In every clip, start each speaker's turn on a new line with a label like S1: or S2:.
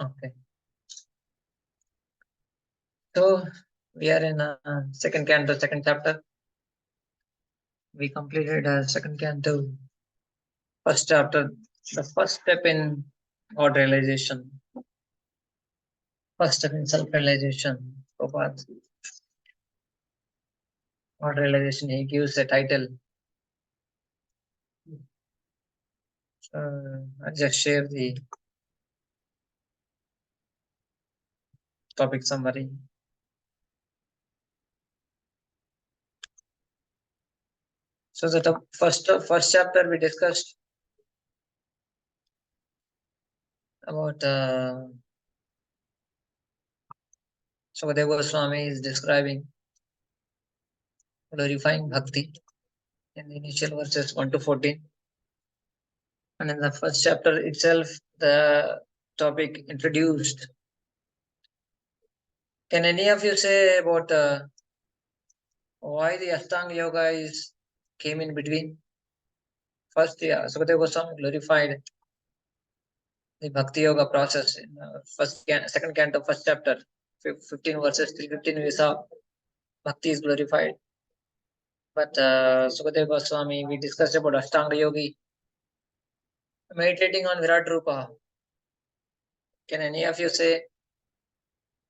S1: Okay. So we are in second canto, second chapter. We completed second canto, first chapter, the first step in God realization, first step in self-realization. Prabhupada, God realization, he gives a title. I just share the topic summary. So the first chapter we discussed about Sukadeva Goswami is describing glorifying bhakti in the initial verses 1 to 14. And in the first chapter itself, the topic introduced. Can any of you say about why the Ashtanga Yoga came in between? First, Sukadeva Goswami glorified the Bhakti Yoga process in second canto, first chapter, 15 verses till 15 we saw Bhakti is glorified. But Sukadeva Goswami, we discussed about Ashtanga Yogi meditating on Virat Rupa. Can any of you say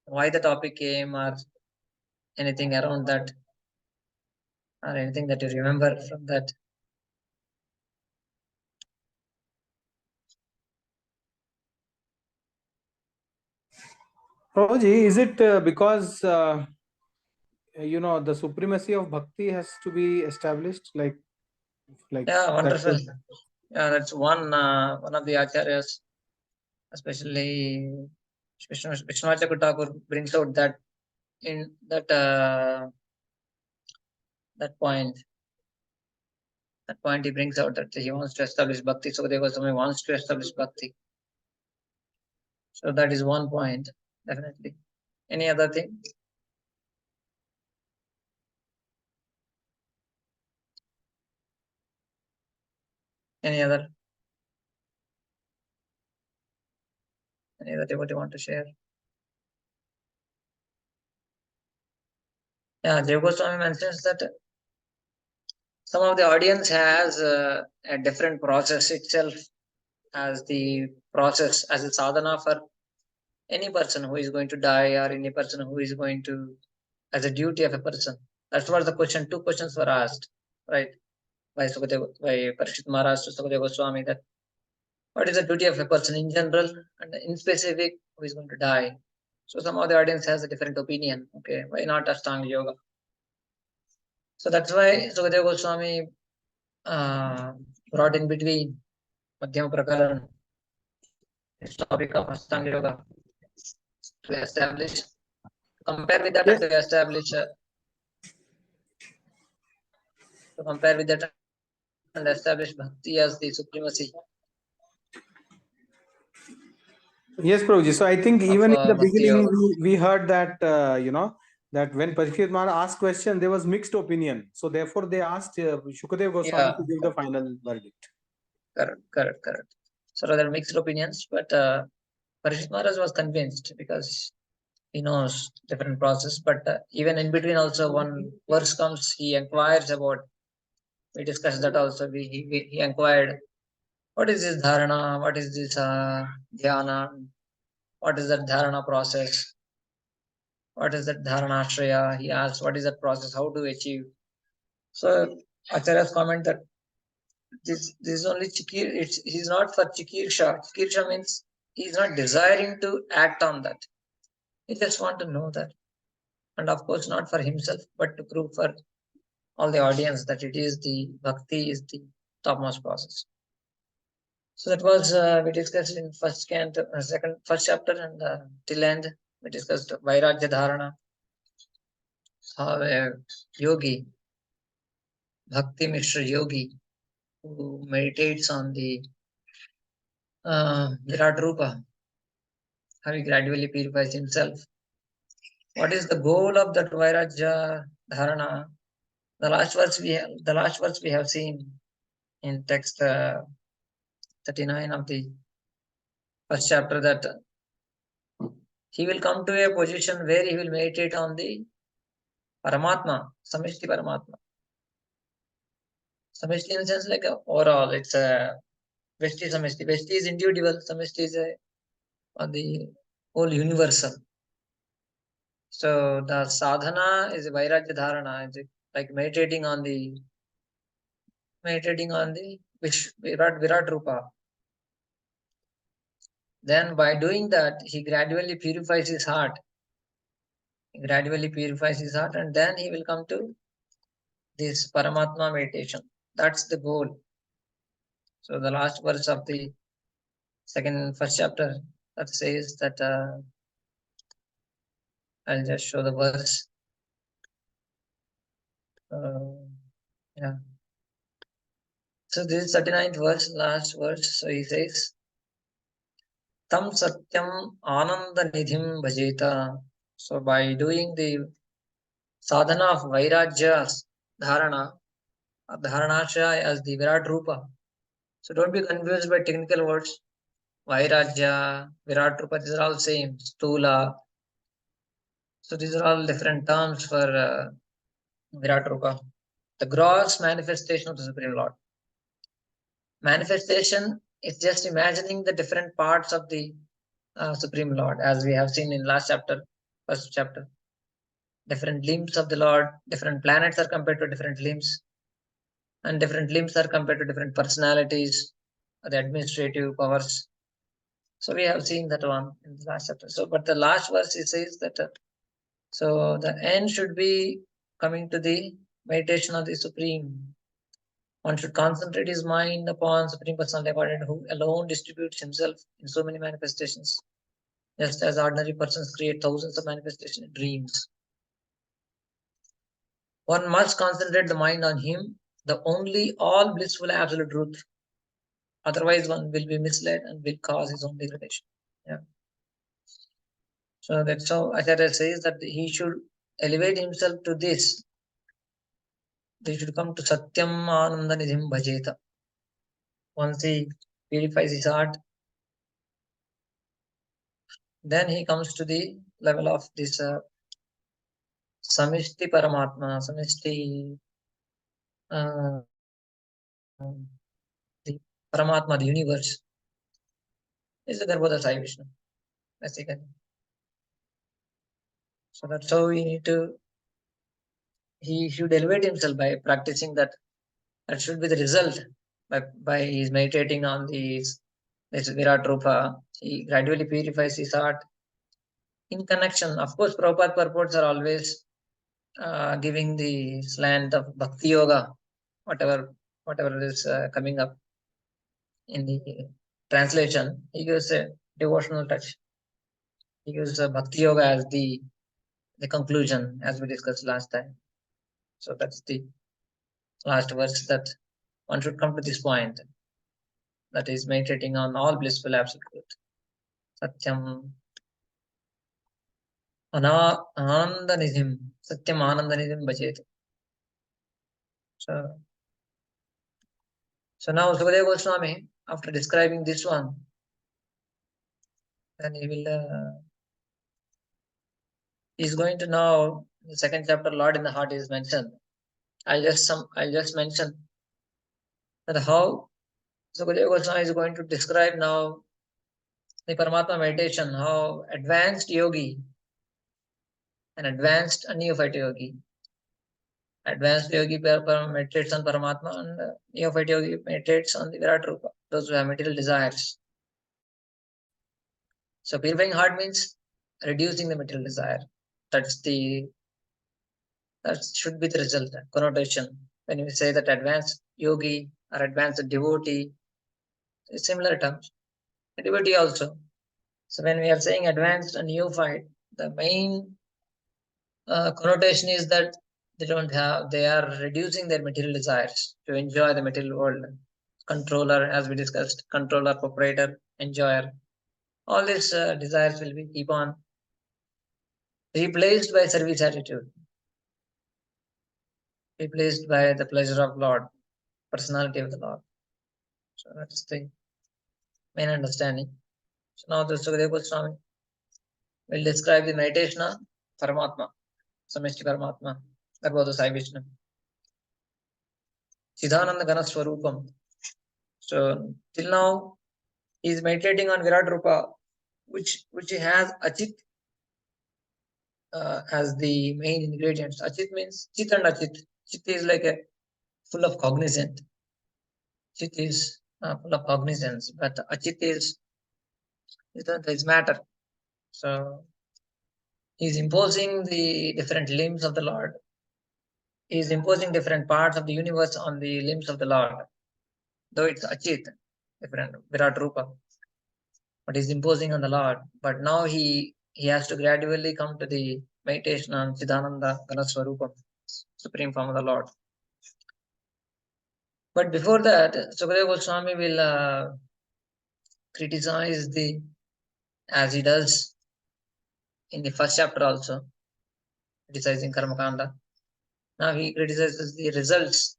S1: why the topic came or anything around that or anything that you remember from that?
S2: Prabhuji, is it because the supremacy of bhakti has to be established? Like
S1: Yeah, wonderful. Yeah, that's one of the acharyas, especially Vishwanath Thakur brings out that in that that point he brings out that he wants to establish bhakti. So Sukadeva Goswami wants to establish bhakti. So that is one point, definitely. Any other thing? Any other what you want to share? Yeah, Jiva Goswami mentions that some of the audience has a different process itself as the process, as a sadhana for any person who is going to die or any person who is going to, as a duty of a person. That's what the question, two questions were asked, right? By Parikshit Maharaj to Sukadeva Goswami, that what is the duty of a person in general and in specific who is going to die. So some of the audience has a different opinion. Okay, why not Ashtanga Yoga? So that's why Sukadeva Goswami brought in between Madhyama Prakaran, this topic of Ashtanga Yoga, to establish, compare with that, and to establish, and establish bhakti as the supremacy.
S2: Yes, Prabhuji. So I think even in the beginning we heard that that when Parikshit Maharaj asked question, there was mixed opinion. So therefore they asked Shukadeva Goswami to give the final verdict.
S1: Correct. So there are mixed opinions, but Parikshit Maharaj was convinced because he knows different process. But even in between also, one verse comes, he inquires about. We discussed that also. He inquired, what is this dharana? What is this dhyana? What is that dharana process? What is that dharana ashraya? He asked, what is that process? How to achieve? So Acharya's comment that this is only chikir. He's not for chikirsha. Chikirsha means he's not desiring to act on that. He just want to know that, and of course not for himself, but to prove for all the audience that it is the bhakti is the topmost process. So that was we discussed in first chapter, and till end we discussed Vairagya Dharana, how a yogi, Bhakti Mishra yogi, who meditates on the Virat Rupa, how he gradually purifies himself. What is the goal of that Vairagya Dharana? The last words we have seen in text 39 of the first chapter, that he will come to a position where he will meditate on the Paramatma, Samishti Paramatma. Samishti in the sense like overall, it's a Vesti Samishti. Vesti is individual, Samishti is on the whole universal. So the sadhana is a Vairagya Dharana, it's like meditating on the Virat Rupa. Then by doing that, he gradually purifies his heart. He gradually purifies his heart, and then he will come to this Paramatma meditation. That's the goal. So the last verse of the first chapter that says that I'll just show the verse. Yeah. So this is 39th verse, last verse. So he says, Tam Satyam Ananda Nidhim Bhajeta. So by doing the sadhana of Vairajya Dharana, Dharanashaya as the Virat Rupa. So don't be confused by technical words. Vairajya, Virat Rupa, these are all same. Stula. So these are all different terms for Virat Rupa. The gross manifestation of the Supreme Lord. Manifestation is just imagining the different parts of the Supreme Lord, as we have seen in last chapter, first chapter. Different limbs of the Lord, different planets are compared to different limbs, and different limbs are compared to different personalities, the administrative powers. So we have seen that one in the last chapter. So, but the last verse it says that so the end should be coming to the meditation of the Supreme. One should concentrate his mind upon Supreme Personality Godhead, who alone distributes himself in so many manifestations, just as ordinary persons create thousands of manifestations in dreams. One must concentrate the mind on him, the only all blissful absolute truth. Otherwise, one will be misled and will cause his own degradation. Yeah. So that's how Acharya says that he should elevate himself to this. They should come to Satyam Ananda Nidhim Bhajeta. Once he purifies his heart, then he comes to the level of this Samishti Paramatma, Samishti, the Paramatma, the universe. Is the Garbhoda Sai Vishnu, basically. So that's how he should elevate himself by practicing that. That should be the result by his meditating on this Virat Rupa. He gradually purifies his heart in connection. Of course, Prabhupada purports are always giving the slant of Bhakti Yoga, whatever is coming up in the translation. He gives a devotional touch. He gives Bhakti Yoga as the conclusion, as we discussed last time. So that's the last verse, that one should come to this point, that is meditating on all blissful absolute truth. Satyam Anandanidhim, Satyam Anandanidhim Bhajet. So now Sukadeva Goswami, after describing this one, then he will he's going to now the second chapter, Lord in the Heart, is mentioned. I'll just mention that how Sukadeva Goswami is going to describe now the Paramatma meditation, how advanced yogi, an advanced neophyte yogi, advanced yogi meditates on Paramatma, and neophyte yogi meditates on the Virat Rupa, those who have material desires. So purifying heart means reducing the material desire. That should be the result, connotation. When we say that advanced yogi or advanced devotee, similar terms. A devotee also. So when we are saying advanced and neophyte, the main connotation is that they are reducing their material desires to enjoy the material world. Controller, as we discussed, controller, proprietor, enjoyer. All these desires will be keep on replaced by service attitude, replaced by the pleasure of Lord, personality of the Lord. So that's the main understanding. So now the Sukadeva Goswami will describe the meditation of Paramatma, Samishti Paramatma, Garbhoda Sai Vishnu. Siddhananda Gana Swarupam. So till now he is meditating on Virat Rupa, which has Achit as the main ingredients. Achit means Chit and Achit. Chit is like a full of cognizant. Chit is full of cognizance, but Achit is matter. So he is imposing the different limbs of the Lord. He is imposing different parts of the universe on the limbs of the Lord. Though it's Achit, different Virat Rupa, but he's imposing on the Lord. But now he has to gradually come to the meditation on Siddhananda Ganaswarupam, supreme form of the Lord. But before that, Sukadeva Goswami will criticize as he does in the first chapter also, criticizing Karmakanda. Now he criticizes the results.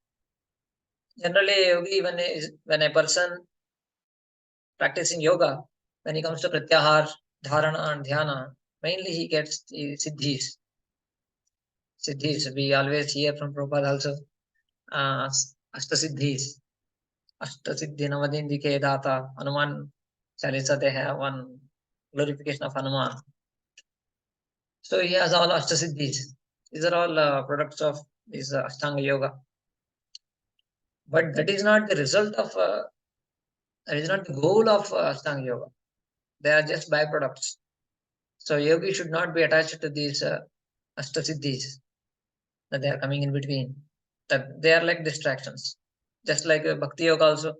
S1: Generally, yogi, when a person practicing yoga, when he comes to pratyahar, dharana and dhyana, mainly he gets the siddhis. Siddhis, we always hear from Prabhupada also, Ashtasiddhis. Ashtasiddhi Navadindike Data, Hanuman Chalisa, they have one glorification of Hanuman. So he has all Ashtasiddhis. These are all products of this Ashtanga Yoga. But that is not the result of, that is not the goal of Ashtanga Yoga. They are just byproducts. So yogi should not be attached to these Ashtasiddhis that they are coming in between. That they are like distractions. Just like Bhakti Yoga also.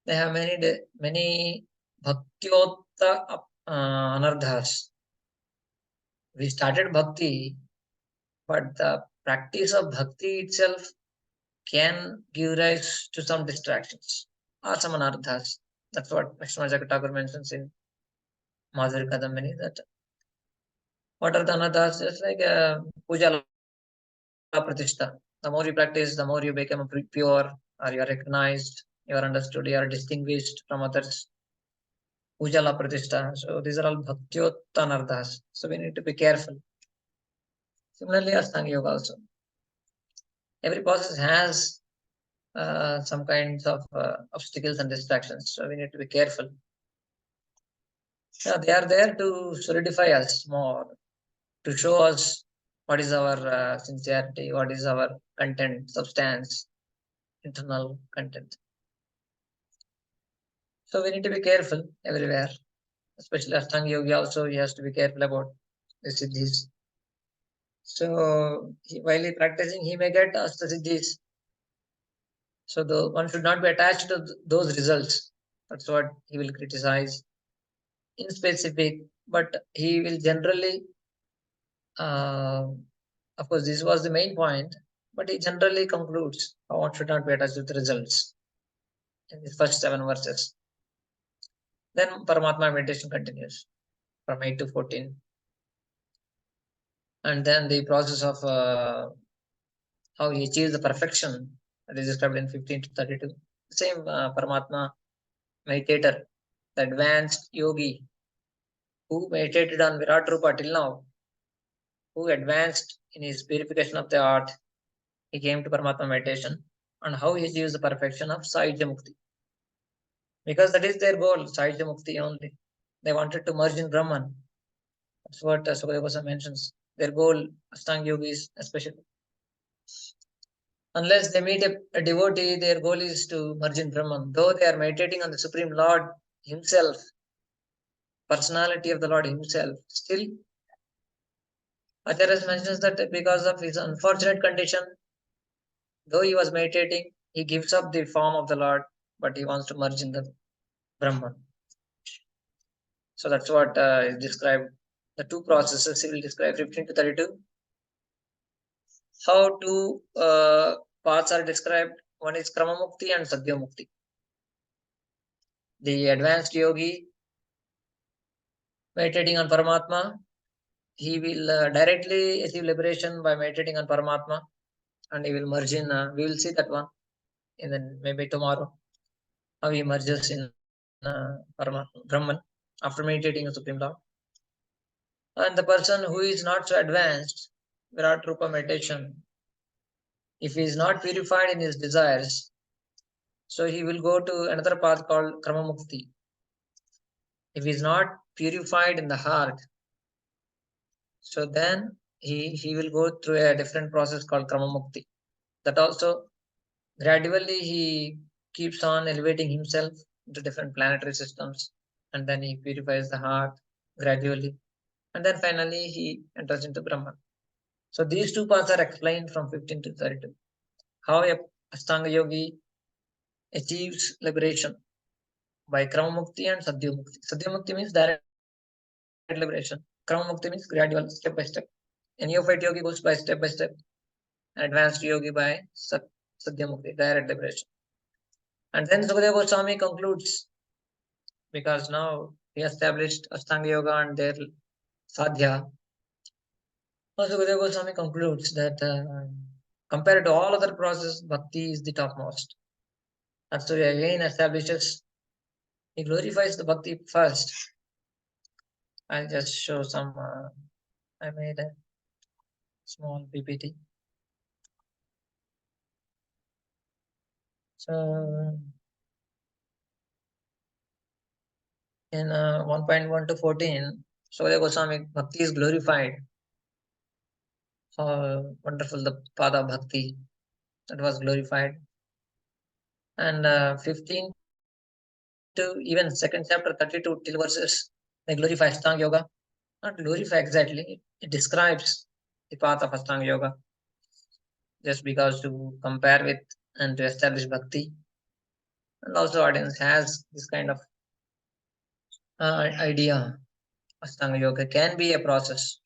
S1: They have many Bhaktiyotta anardhas. We started Bhakti, but the practice of Bhakti itself can give rise to some distractions or some anardhas. That's what Mr. Thakur mentions in Madhuri Kadambini, that what are the anardhas? Just like puja pratishta. The more you practice, the more you become pure, or you are recognized, you are understood, you are distinguished from others. Puja la pratishta. So these are all bhaktiyotta anardhas. So we need to be careful. Similarly, Ashtanga Yoga also. Every process has some kinds of obstacles and distractions. So we need to be careful. Yeah, they are there to solidify us more, to show us what is our sincerity, what is our content, substance, internal content. So we need to be careful everywhere, especially Ashtanga Yoga also, he has to be careful about the siddhis. So while he practicing, he may get siddhis. So one should not be attached to those results. That's what he will criticize in specific, but he will generally, of course, this was the main point, but he generally concludes one should not be attached to the results in the first 7 verses. Then Paramatma meditation continues from 8 to 14. And then the process of how he achieves the perfection that is described in 15 to 32. Same Paramatma meditator, the advanced yogi who meditated on Virat Rupa till now, who advanced in his purification of the art, he came to Paramatma meditation, and how he achieves the perfection of Sahyajya Mukti. Because that is their goal, Sahyajya Mukti only. They wanted to merge in Brahman. That's what Sukadeva Goswami mentions. Their goal, Ashtanga yogis especially. Unless they meet a devotee, their goal is to merge in Brahman. Though they are meditating on the Supreme Lord himself, personality of the Lord himself, still Acharya mentions that because of his unfortunate condition, though he was meditating, he gives up the form of the Lord, but he wants to merge in the Brahman. So that's what is described. The two processes he will describe 15 to 32. How two paths are described. One is Krama Mukti and Sadhya Mukti. The advanced yogi meditating on Paramatma, he will directly achieve liberation by meditating on Paramatma, and he will merge in. We will see that one, and then maybe tomorrow, how he merges in Paramatma, Brahman, after meditating on Supreme Lord. And the person who is not so advanced, Virat Rupa meditation, if he is not purified in his desires, so he will go to another path called Krama Mukti. If he is not purified in the heart, so then he will go through a different process called Krama Mukti. That also gradually he keeps on elevating himself into different planetary systems, and then he purifies the heart gradually, and then finally he enters into Brahman. So these two paths are explained from 15 to 32. How a Ashtanga yogi achieves liberation by Krama Mukti and Sadhya Mukti. Sadhya Mukti means direct liberation. Krama Mukti means gradual, step by step. A neophyte yogi goes by step, an advanced yogi by Sadhya Mukti, direct liberation. And then Sukadeva Goswami concludes, because now he established Ashtanga Yoga and their sadhya. Also, Sukadeva Goswami concludes that compared to all other processes, bhakti is the topmost. And so he again establishes, he glorifies the bhakti first. I'll just show some, I made a small PPT. So in 1.1 to 14, Sukadeva Goswami, bhakti is glorified. How wonderful the Pada Bhakti that was glorified. And 15 to even second chapter 32 till verses, they glorify Ashtanga Yoga. Not glorify exactly, it describes the path of Ashtanga Yoga, just because to compare with and to establish bhakti. And also audience has this kind of idea. Ashtanga Yoga can be a process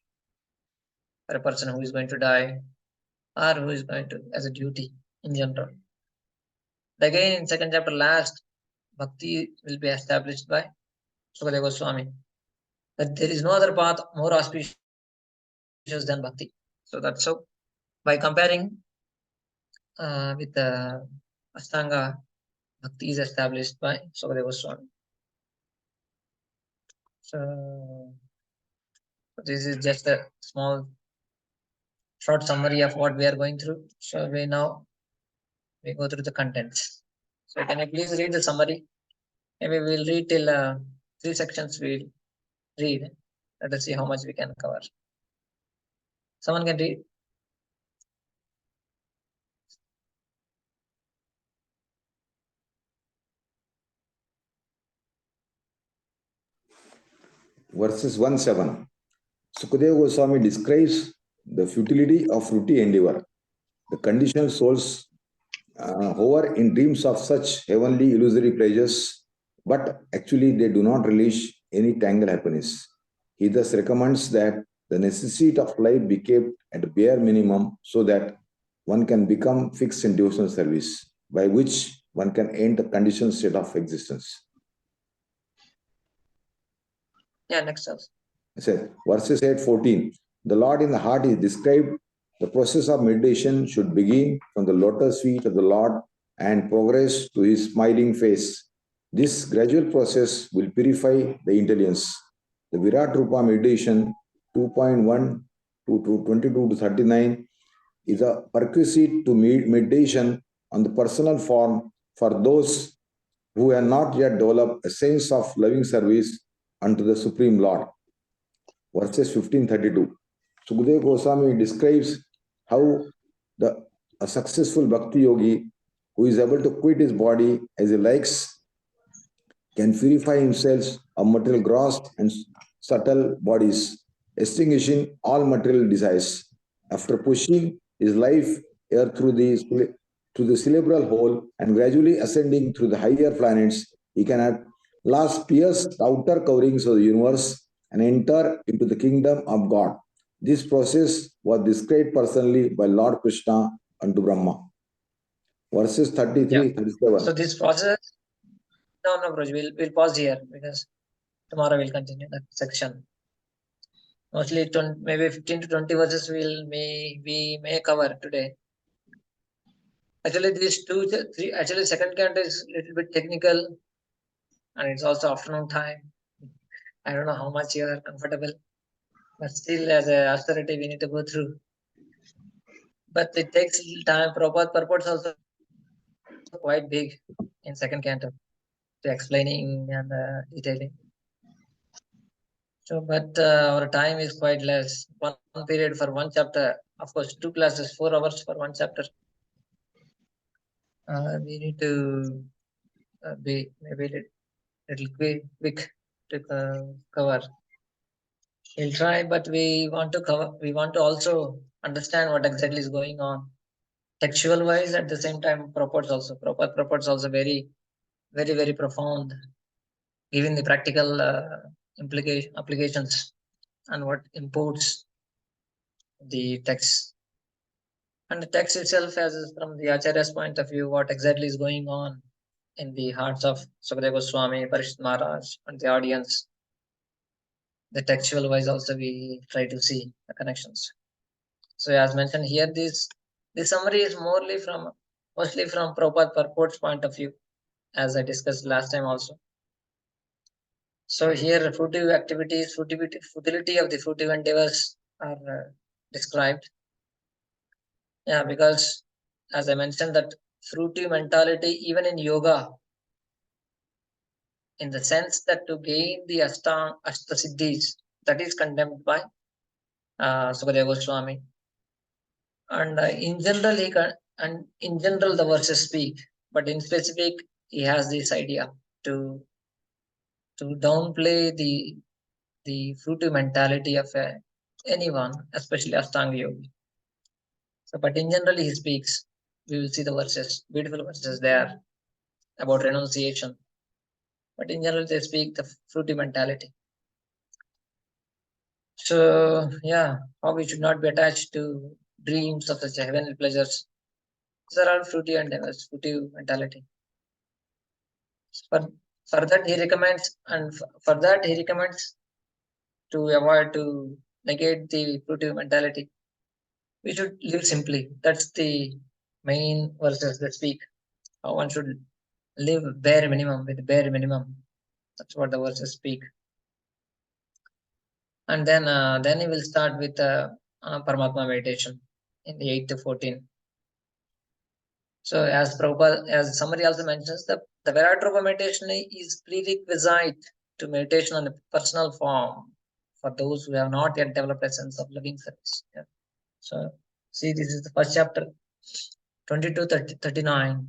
S1: for a person who is going to die or who is going to as a duty in general. Again, in second chapter last, bhakti will be established by Sukadeva Goswami. That there is no other path more auspicious than bhakti. So that's so. By comparing with the Ashtanga, bhakti is established by Sukadeva Goswami. So this is just a small, short summary of what we are going through. So we go through the contents. So can you please read the summary? Maybe we'll read till 3 sections. We'll read. Let us see how much we can cover. Someone can read.
S3: Verses 1-7. Sukadeva Goswami describes the futility of fruity endeavor. The conditioned souls hover in dreams of such heavenly illusory pleasures, but actually they do not relish any tangled happiness. He thus recommends that the necessity of life be kept at a bare minimum so that one can become fixed in devotional service, by which one can end the conditioned state of existence.
S1: Yeah, next verse.
S3: I said, verses 8-14. The Lord in the heart is described. The process of meditation should begin from the lotus feet of the Lord and progress to his smiling face. This gradual process will purify the intelligence. The Virat Rupa meditation 2.1 to 22 to 39 is a perquisite to meditation on the personal form for those who have not yet developed a sense of loving service unto the Supreme Lord. Verses 15-32. Sukadeva Goswami describes how a successful bhakti yogi who is able to quit his body as he likes can purify himself of material gross and subtle bodies, extinguishing all material desires. After pushing his life here through the cerebral hole and gradually ascending through the higher planets, he can at last pierce the outer coverings of the universe and enter into the kingdom of God. This process was described personally by Lord Krishna unto Brahma. Verses 33-37.
S1: So this process, no, Prabhuji, we'll pause here because tomorrow we'll continue that section. Mostly maybe 15 to 20 verses we may cover today. Actually, these 2-3, actually second canto is a little bit technical and it's also afternoon time. I don't know how much you are comfortable. But still, as a austerity, we need to go through. But it takes time. Prabhupada purports also quite big in second canto to explaining and detailing. So, but our time is quite less. One period for one chapter. Of course, 2 classes, 4 hours for one chapter. We need to be maybe little quick to cover. We'll try, but we want to cover. We want to also understand what exactly is going on, textual wise. At the same time, purports also. Purports also very profound, giving the practical applications and what imports the text. And the text itself, as from the Acharya's point of view, what exactly is going on in the hearts of Sukadeva Goswami, Parishit Maharaj, and the audience. The textual wise also we try to see the connections. So as mentioned here, this summary is mostly from Prabhupada purport's point of view, as I discussed last time also. So here fruitive activities, futility of the fruitive endeavors are described. Yeah, because as I mentioned that fruitive mentality, even in yoga, in the sense that to gain the Ashtasiddhis, that is condemned by Sukadeva Goswami. And in general, the verses speak, but in specific, he has this idea to downplay the fruitive mentality of anyone, especially Ashtanga Yogi. So, but in general, he speaks. We will see the verses, beautiful verses there about renunciation. But in general, they speak the fruitive mentality. So, yeah, how we should not be attached to dreams of such heavenly pleasures. These are all fruitive endeavors, fruitive mentality. For that, he recommends, to avoid, to negate the fruitive mentality. We should live simply. That's the main verses that speak. How one should live bare minimum, with bare minimum. That's what the verses speak. And then he will start with Paramatma meditation in the 8 to 14. So as Prabhupada, as somebody also mentions, the Virat Rupa meditation is prerequisite to meditation on the personal form for those who have not yet developed a sense of living service. Yeah. So see, this is the first chapter, 22, 39.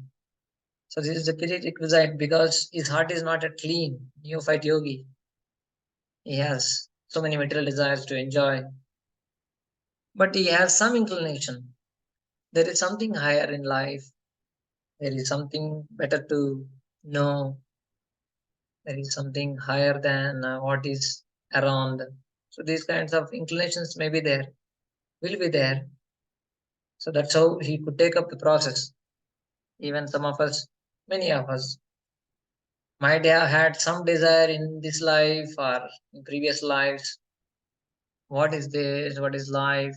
S1: So this is the prerequisite because his heart is not a clean, neophyte yogi. He has so many material desires to enjoy, but he has some inclination. There is something higher in life. There is something better to know. There is something higher than what is around. So these kinds of inclinations may be there, will be there. So that's how he could take up the process. Even some of us, many of us, might have had some desire in this life or in previous lives. What is this? What is life?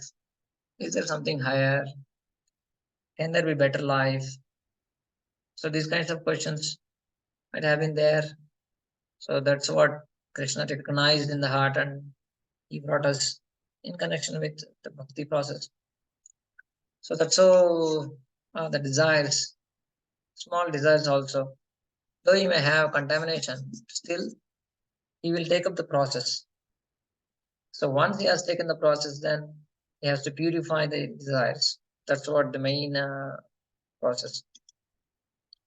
S1: Is there something higher? Can there be better life? So these kinds of questions might have been there. So that's what Krishna recognized in the heart, and he brought us in connection with the bhakti process. So that's how the desires, small desires also, though he may have contamination, still he will take up the process. So once he has taken the process, then he has to purify the desires. That's what the main process.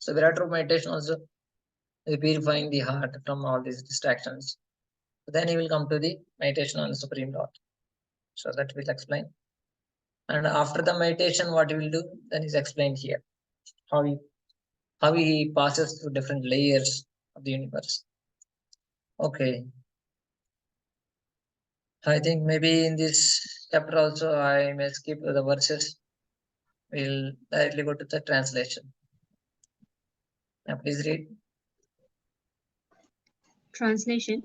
S1: So Virat Rupa meditation also is purifying the heart from all these distractions. Then he will come to the meditation on the Supreme Lord. So that will explain. And after the meditation, what he will do, then is explained here. How he passes through different layers of the universe. Okay. I think maybe in this chapter also I may skip the verses. We'll directly go to the translation. Now please read.
S4: Translation.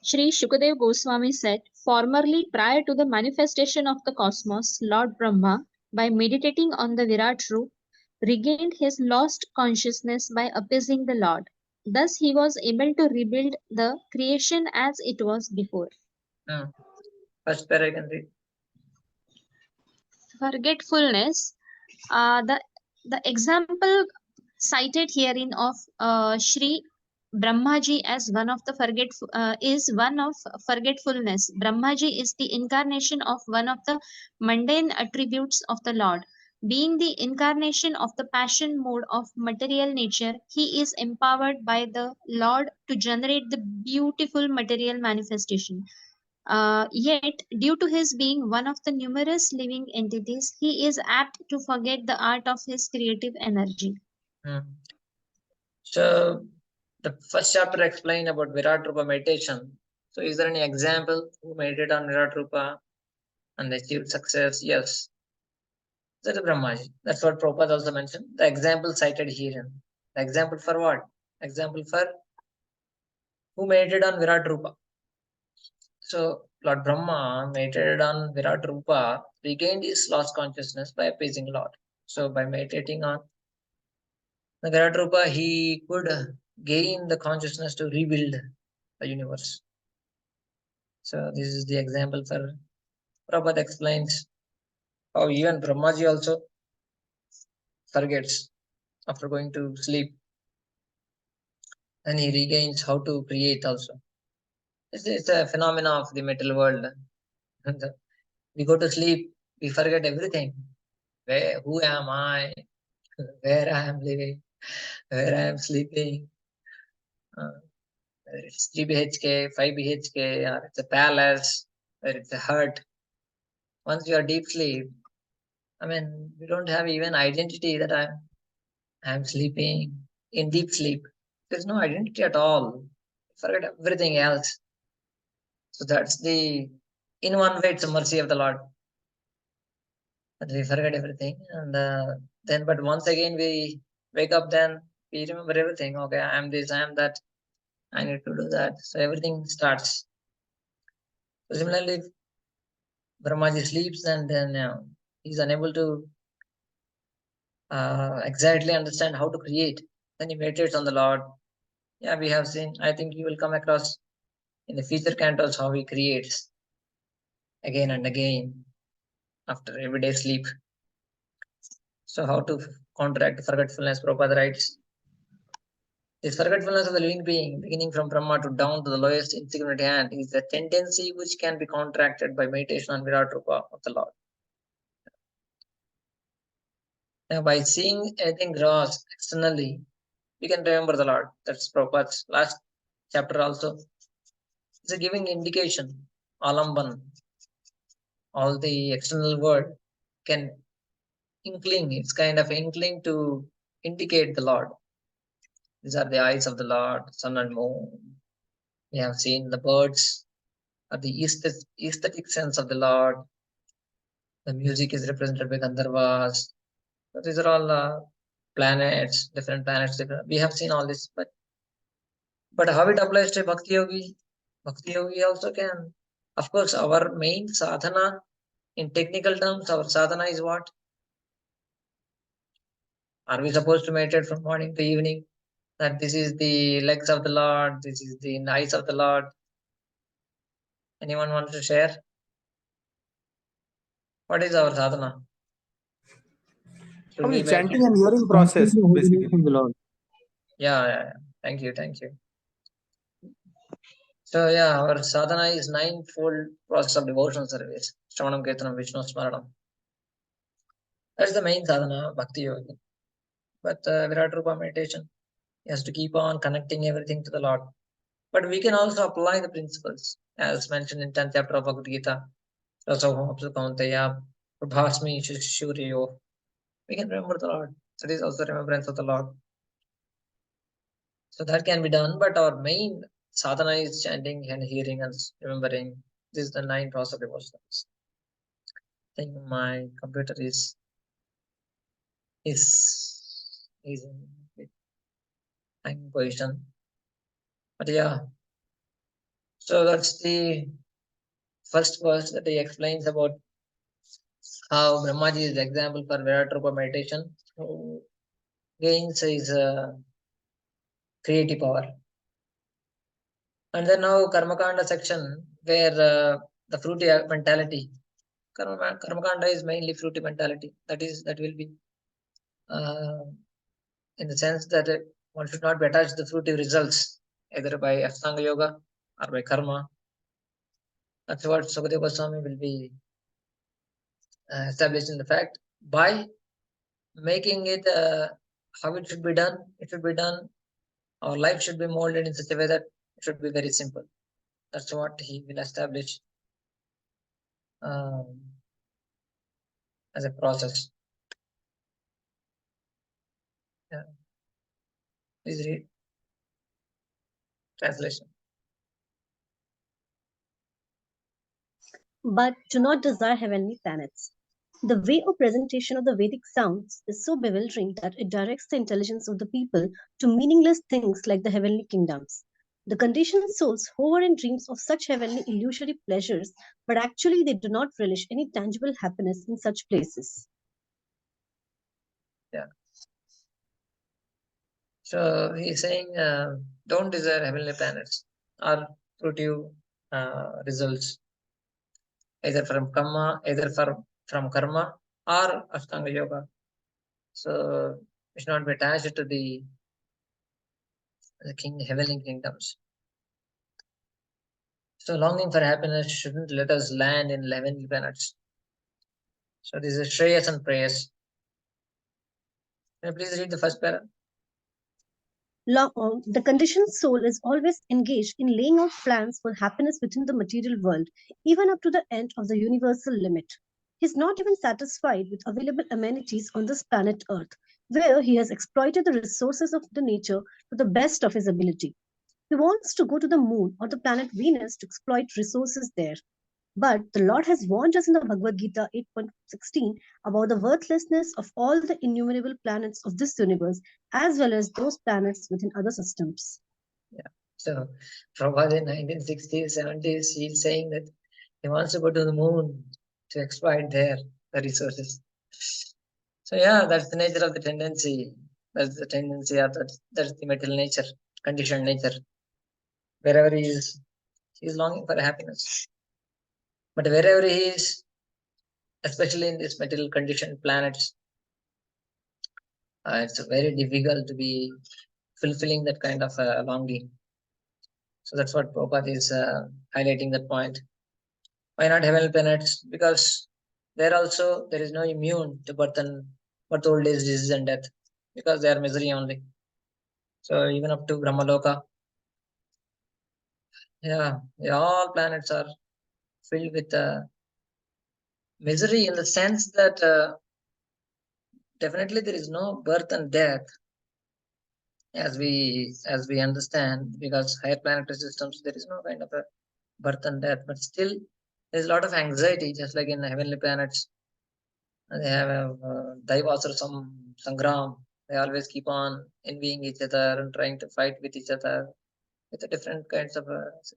S4: Sri Shukadeva Goswami said, formerly prior to the manifestation of the cosmos, Lord Brahma, by meditating on the Virat Roop, regained his lost consciousness by appeasing the Lord. Thus he was able to rebuild the creation as it was before.
S1: First pair I can read.
S4: Forgetfulness. The example cited herein of Sri Brahmaji as one of the forgetfulness. Brahmaji is the incarnation of one of the mundane attributes of the Lord. Being the incarnation of the passion mode of material nature, he is empowered by the Lord to generate the beautiful material manifestation. Yet, due to his being one of the numerous living entities, he is apt to forget the art of his creative energy.
S1: So, the first chapter explained about Virat Rupa meditation. So, is there any example who meditated on Virat Rupa and achieved success? Yes. That is Brahmaji. That's what Prabhupada also mentioned. The example cited here. The example for what? Example for who meditated on Virat Rupa. So Lord Brahma meditated on Virat Rupa, regained his lost consciousness by appeasing Lord. So by meditating on the Virat Rupa, he could gain the consciousness to rebuild the universe. So this is the example for Prabhupada explains how even Brahmaji also forgets after going to sleep. And he regains how to create also. It's a phenomenon of the material world. We go to sleep, we forget everything. Who am I? Where I am living? Where I am sleeping? Whether it's 3 BHK, 5 BHK, or it's a palace, where it's a hut. Once you are deep sleep, I mean, we don't have even identity that I'm sleeping in deep sleep. There's no identity at all. Forget everything else. So that's in one way, it's a mercy of the Lord. But we forget everything. And then, but once again, we wake up, then we remember everything. Okay, I am this, I am that. I need to do that. So everything starts. So similarly, Brahmaji sleeps and then he's unable to exactly understand how to create. Then he meditates on the Lord. Yeah, we have seen, I think you will come across in the future cantos how he creates again and again after everyday sleep. So how to counteract forgetfulness, Prabhupada writes. This forgetfulness of the living being, beginning from Brahma to down to the lowest insignificant ant, is a tendency which can be contracted by meditation on Virat Rupa of the Lord. Now, by seeing anything gross externally, we can remember the Lord. That's Prabhupada's last chapter also. It's a giving indication, alamban. All the external world can inkling, it's kind of inkling to indicate the Lord. These are the eyes of the Lord, sun and moon. We have seen the birds, or the aesthetic sense of the Lord. The music is represented by Gandharvas. So these are all planets, different planets. We have seen all this, but how it applies to Bhakti Yogi? Bhakti Yogi also can. Of course, our main sadhana, in technical terms, our sadhana is what? Are we supposed to meditate from morning to evening? That this is the legs of the Lord, this is the eyes of the Lord. Anyone wants to share? What is our sadhana? Should we
S2: chanting and hearing process, basically.
S1: From the Lord. Yeah. Thank you. So yeah, our sadhana is ninefold process of devotional service. Shravanam, Kirtanam, Vishnu Smaranam. That's the main sadhana, Bhakti Yoga. But Virat Rupa meditation, he has to keep on connecting everything to the Lord. But we can also apply the principles, as mentioned in 10th chapter of Bhagavad Gita. Prabhasmi Shuryo. We can remember the Lord. That is also remembrance of the Lord. So that can be done, but our main sadhana is chanting and hearing and remembering. This is the 9 process of devotions. I think my computer is in hanging position. But yeah, so that's the first verse that he explains about how Brahmaji is the example for Virat Rupa meditation, who gains his creative power. And then now Karmakanda section, where the fruity mentality. Karmakanda is mainly fruity mentality. That will be in the sense that one should not be attached to the fruitive results, either by Ashtanga Yoga or by karma. That's what Sukadeva Goswami will be established in the fact. By making it how it should be done, our life should be molded in such a way that it should be very simple. That's what he will establish as a process. Yeah. Please read translation.
S5: But do not desire heavenly planets. The way of presentation of the Vedic sounds is so bewildering that it directs the intelligence of the people to meaningless things like the heavenly kingdoms. The conditioned souls hover in dreams of such heavenly illusory pleasures, but actually they do not relish any tangible happiness in such places.
S1: Yeah. So he is saying, don't desire heavenly planets or fruitive results, either from karma, from karma or Ashtanga Yoga. So we should not be attached to the heavenly kingdoms. So longing for happiness shouldn't let us land in heavenly planets. So this is Shreyas and Prayas. Can you please read the first paragraph?
S5: The conditioned soul is always engaged in laying out plans for happiness within the material world, even up to the end of the universal limit. He is not even satisfied with available amenities on this planet Earth, where he has exploited the resources of the nature to the best of his ability. He wants to go to the moon or the planet Venus to exploit resources there. But the Lord has warned us in the Bhagavad Gita 8.16 about the worthlessness of all the innumerable planets of this universe, as well as those planets within other systems.
S1: Yeah. So Prabhupada in 1960s, 70s, he's saying that he wants to go to the moon to exploit there the resources. So yeah, that's the nature of the tendency. That's the tendency of that's the material nature, conditioned nature. Wherever he is longing for happiness. But wherever he is, especially in these material conditioned planets, it's very difficult to be fulfilling that kind of longing. So that's what Prabhupada is highlighting that point. Why not heavenly planets? Because there also there is no immune to birth, old age, disease and death, because they are misery only. So even up to Brahmaloka, yeah, all planets are filled with misery in the sense that definitely there is no birth and death as we understand, because higher planetary systems there is no kind of a birth and death, but still there's a lot of anxiety, just like in the heavenly planets. They have a Daivas or some Sangram. They always keep on envying each other and trying to fight with each other with the different kinds of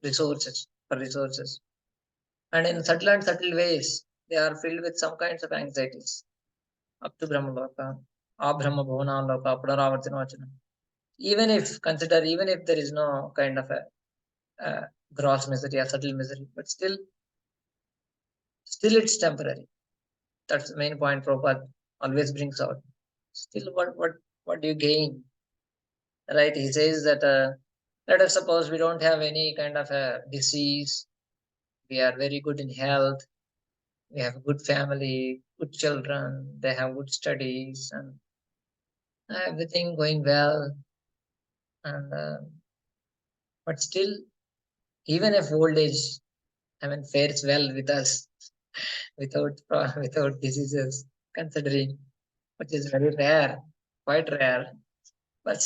S1: resources. And in subtle ways, they are filled with some kinds of anxieties. Up to Brahmaloka, Abrahma Bhavana Loka, Punaravartina Vachana. Even if there is no kind of a gross misery or subtle misery, but still it's temporary. That's the main point Prabhupada always brings out. Still, what do you gain? Right? He says that let us suppose we don't have any kind of a disease. We are very good in health. We have a good family, good children. They have good studies and everything going well. And but still, even if old age, fares well with us without diseases, considering, which is very rare, quite rare. But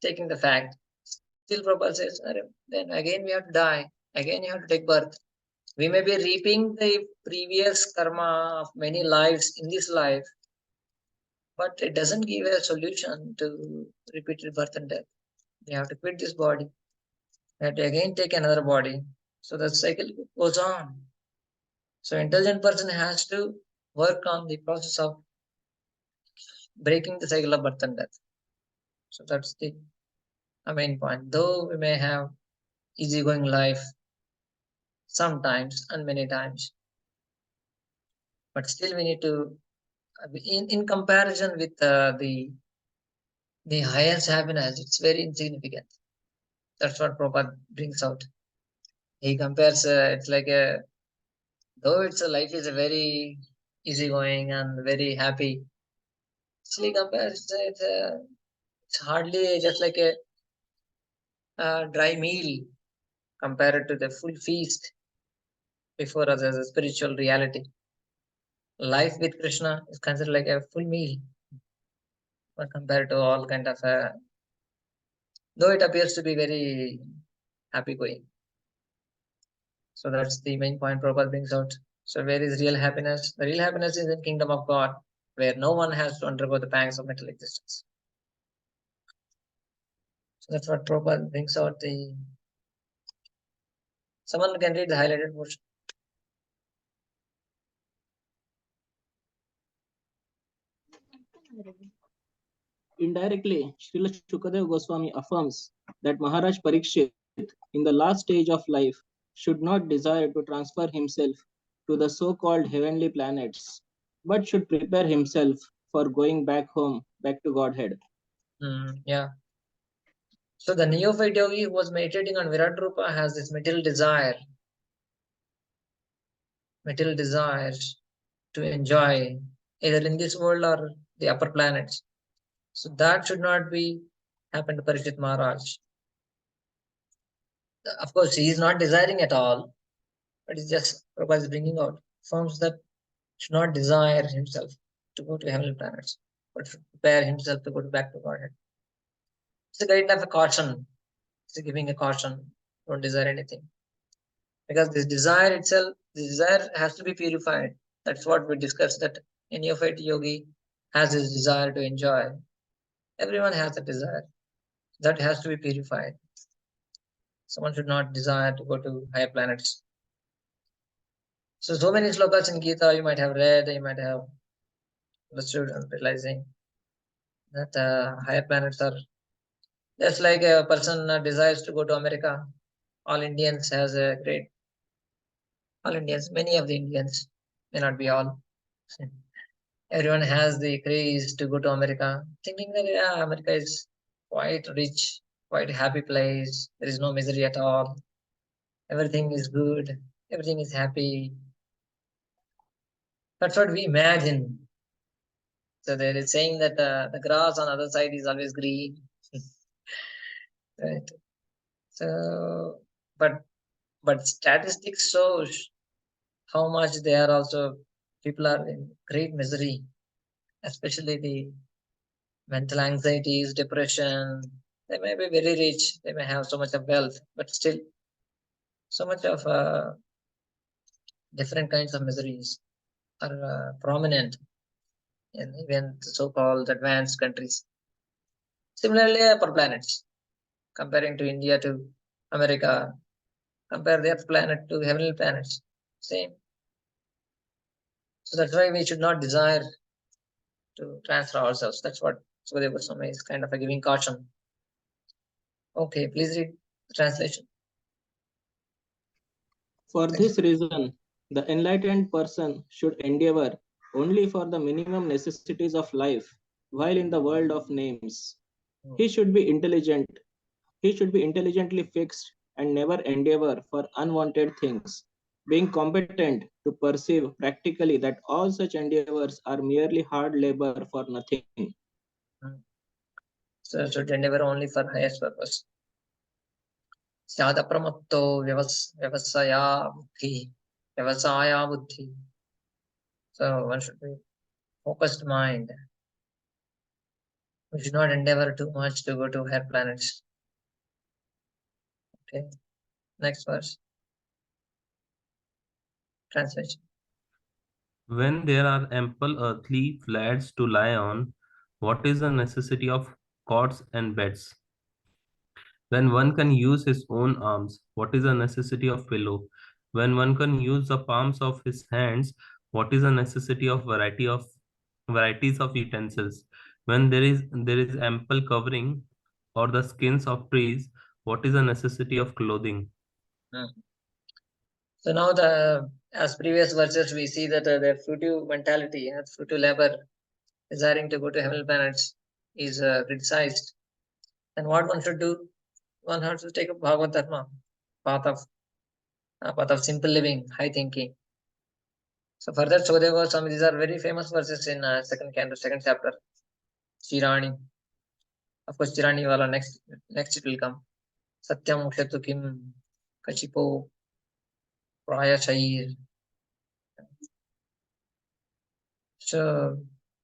S1: taking the fact, still Prabhupada says, then again we have to die, again you have to take birth. We may be reaping the previous karma of many lives in this life, but it doesn't give a solution to repeated birth and death. We have to quit this body. We have to again take another body. So the cycle goes on. So intelligent person has to work on the process of breaking the cycle of birth and death. So that's the main point. Though we may have easygoing life, sometimes and many times. But still we need to, in comparison with the highest happiness, it's very insignificant. That's what Prabhupada brings out. He compares, it's like though it's a life is a very easygoing and very happy, still he compares it's hardly just like a dry meal compared to the full feast before us as a spiritual reality. Life with Krishna is considered like a full meal, but compared to all kind of, though it appears to be very happy going. So that's the main point Prabhupada brings out. So where is real happiness? The real happiness is in kingdom of God, where no one has to undergo the pangs of material existence. So that's what Prabhupada brings out. Someone can read the highlighted portion.
S6: Indirectly, Srila Shukadeva Goswami affirms that Maharaj Parikshit, in the last stage of life, should not desire to transfer himself to the so-called heavenly planets, but should prepare himself for going back home, back to Godhead.
S1: Yeah. So the neophyte yogi who was meditating on Virat Rupa has this material desires to enjoy either in this world or the upper planets. So that should not be happen to Parikshit Maharaj. Of course, he is not desiring at all, but it's just Prabhupada is bringing out forms that should not desire himself to go to heavenly planets, but should prepare himself to go back to Godhead. It's a kind of a caution. It's giving a caution. Don't desire anything. Because this desire itself, the desire has to be purified. That's what we discussed, that a neophyte yogi has this desire to enjoy. Everyone has a desire. That has to be purified. Someone should not desire to go to higher planets. So many slokas in Gita you might have read, you might have understood and realizing that higher planets are just like a person desires to go to America. All Indians has a great, all Indians, many of the Indians, may not be all. Everyone has the craze to go to America, thinking that yeah, America is quite rich, quite happy place. There is no misery at all. Everything is good. Everything is happy. That's what we imagine. So there is saying that the grass on the other side is always green. Right. So, but statistics shows how much they are also, people are in great misery, especially the mental anxieties, depression. They may be very rich, they may have so much of wealth, but still so much of different kinds of miseries are prominent in even the so-called advanced countries. Similarly, upper planets, comparing to India to America, compare the Earth planet to heavenly planets, same. So that's why we should not desire to transfer ourselves. That's what Sukadeva Goswami is kind of a giving caution. Okay, please read the translation.
S6: For this reason, the enlightened person should endeavor only for the minimum necessities of life while in the world of names. He should be intelligent. He should be intelligently fixed and never endeavor for unwanted things, being competent to perceive practically that all such endeavors are merely hard labor for nothing.
S1: So should endeavor only for highest purpose. Syada pramatto vyavasaya buddhi. So one should be focused mind. We should not endeavor too much to go to higher planets. Okay. Next verse. Translation.
S7: When there are ample earthly flats to lie on, what is the necessity of cots and beds? When one can use his own arms, what is the necessity of pillow? When one can use the palms of his hands, what is the necessity of varieties of utensils? When there is ample covering or the skins of trees, what is the necessity of clothing?
S1: So now as previous verses, we see that the fruitive mentality, fruitive labor, desiring to go to heavenly planets is criticized. And what one should do? One has to take a Bhagavad Dharma, path of simple living, high thinking. So further, Sukadeva Goswami, these are very famous verses in second chapter, Chirani. Of course, Chirani wala next it will come. Satyam Kshetu Kim Kachipo Praya Shair. So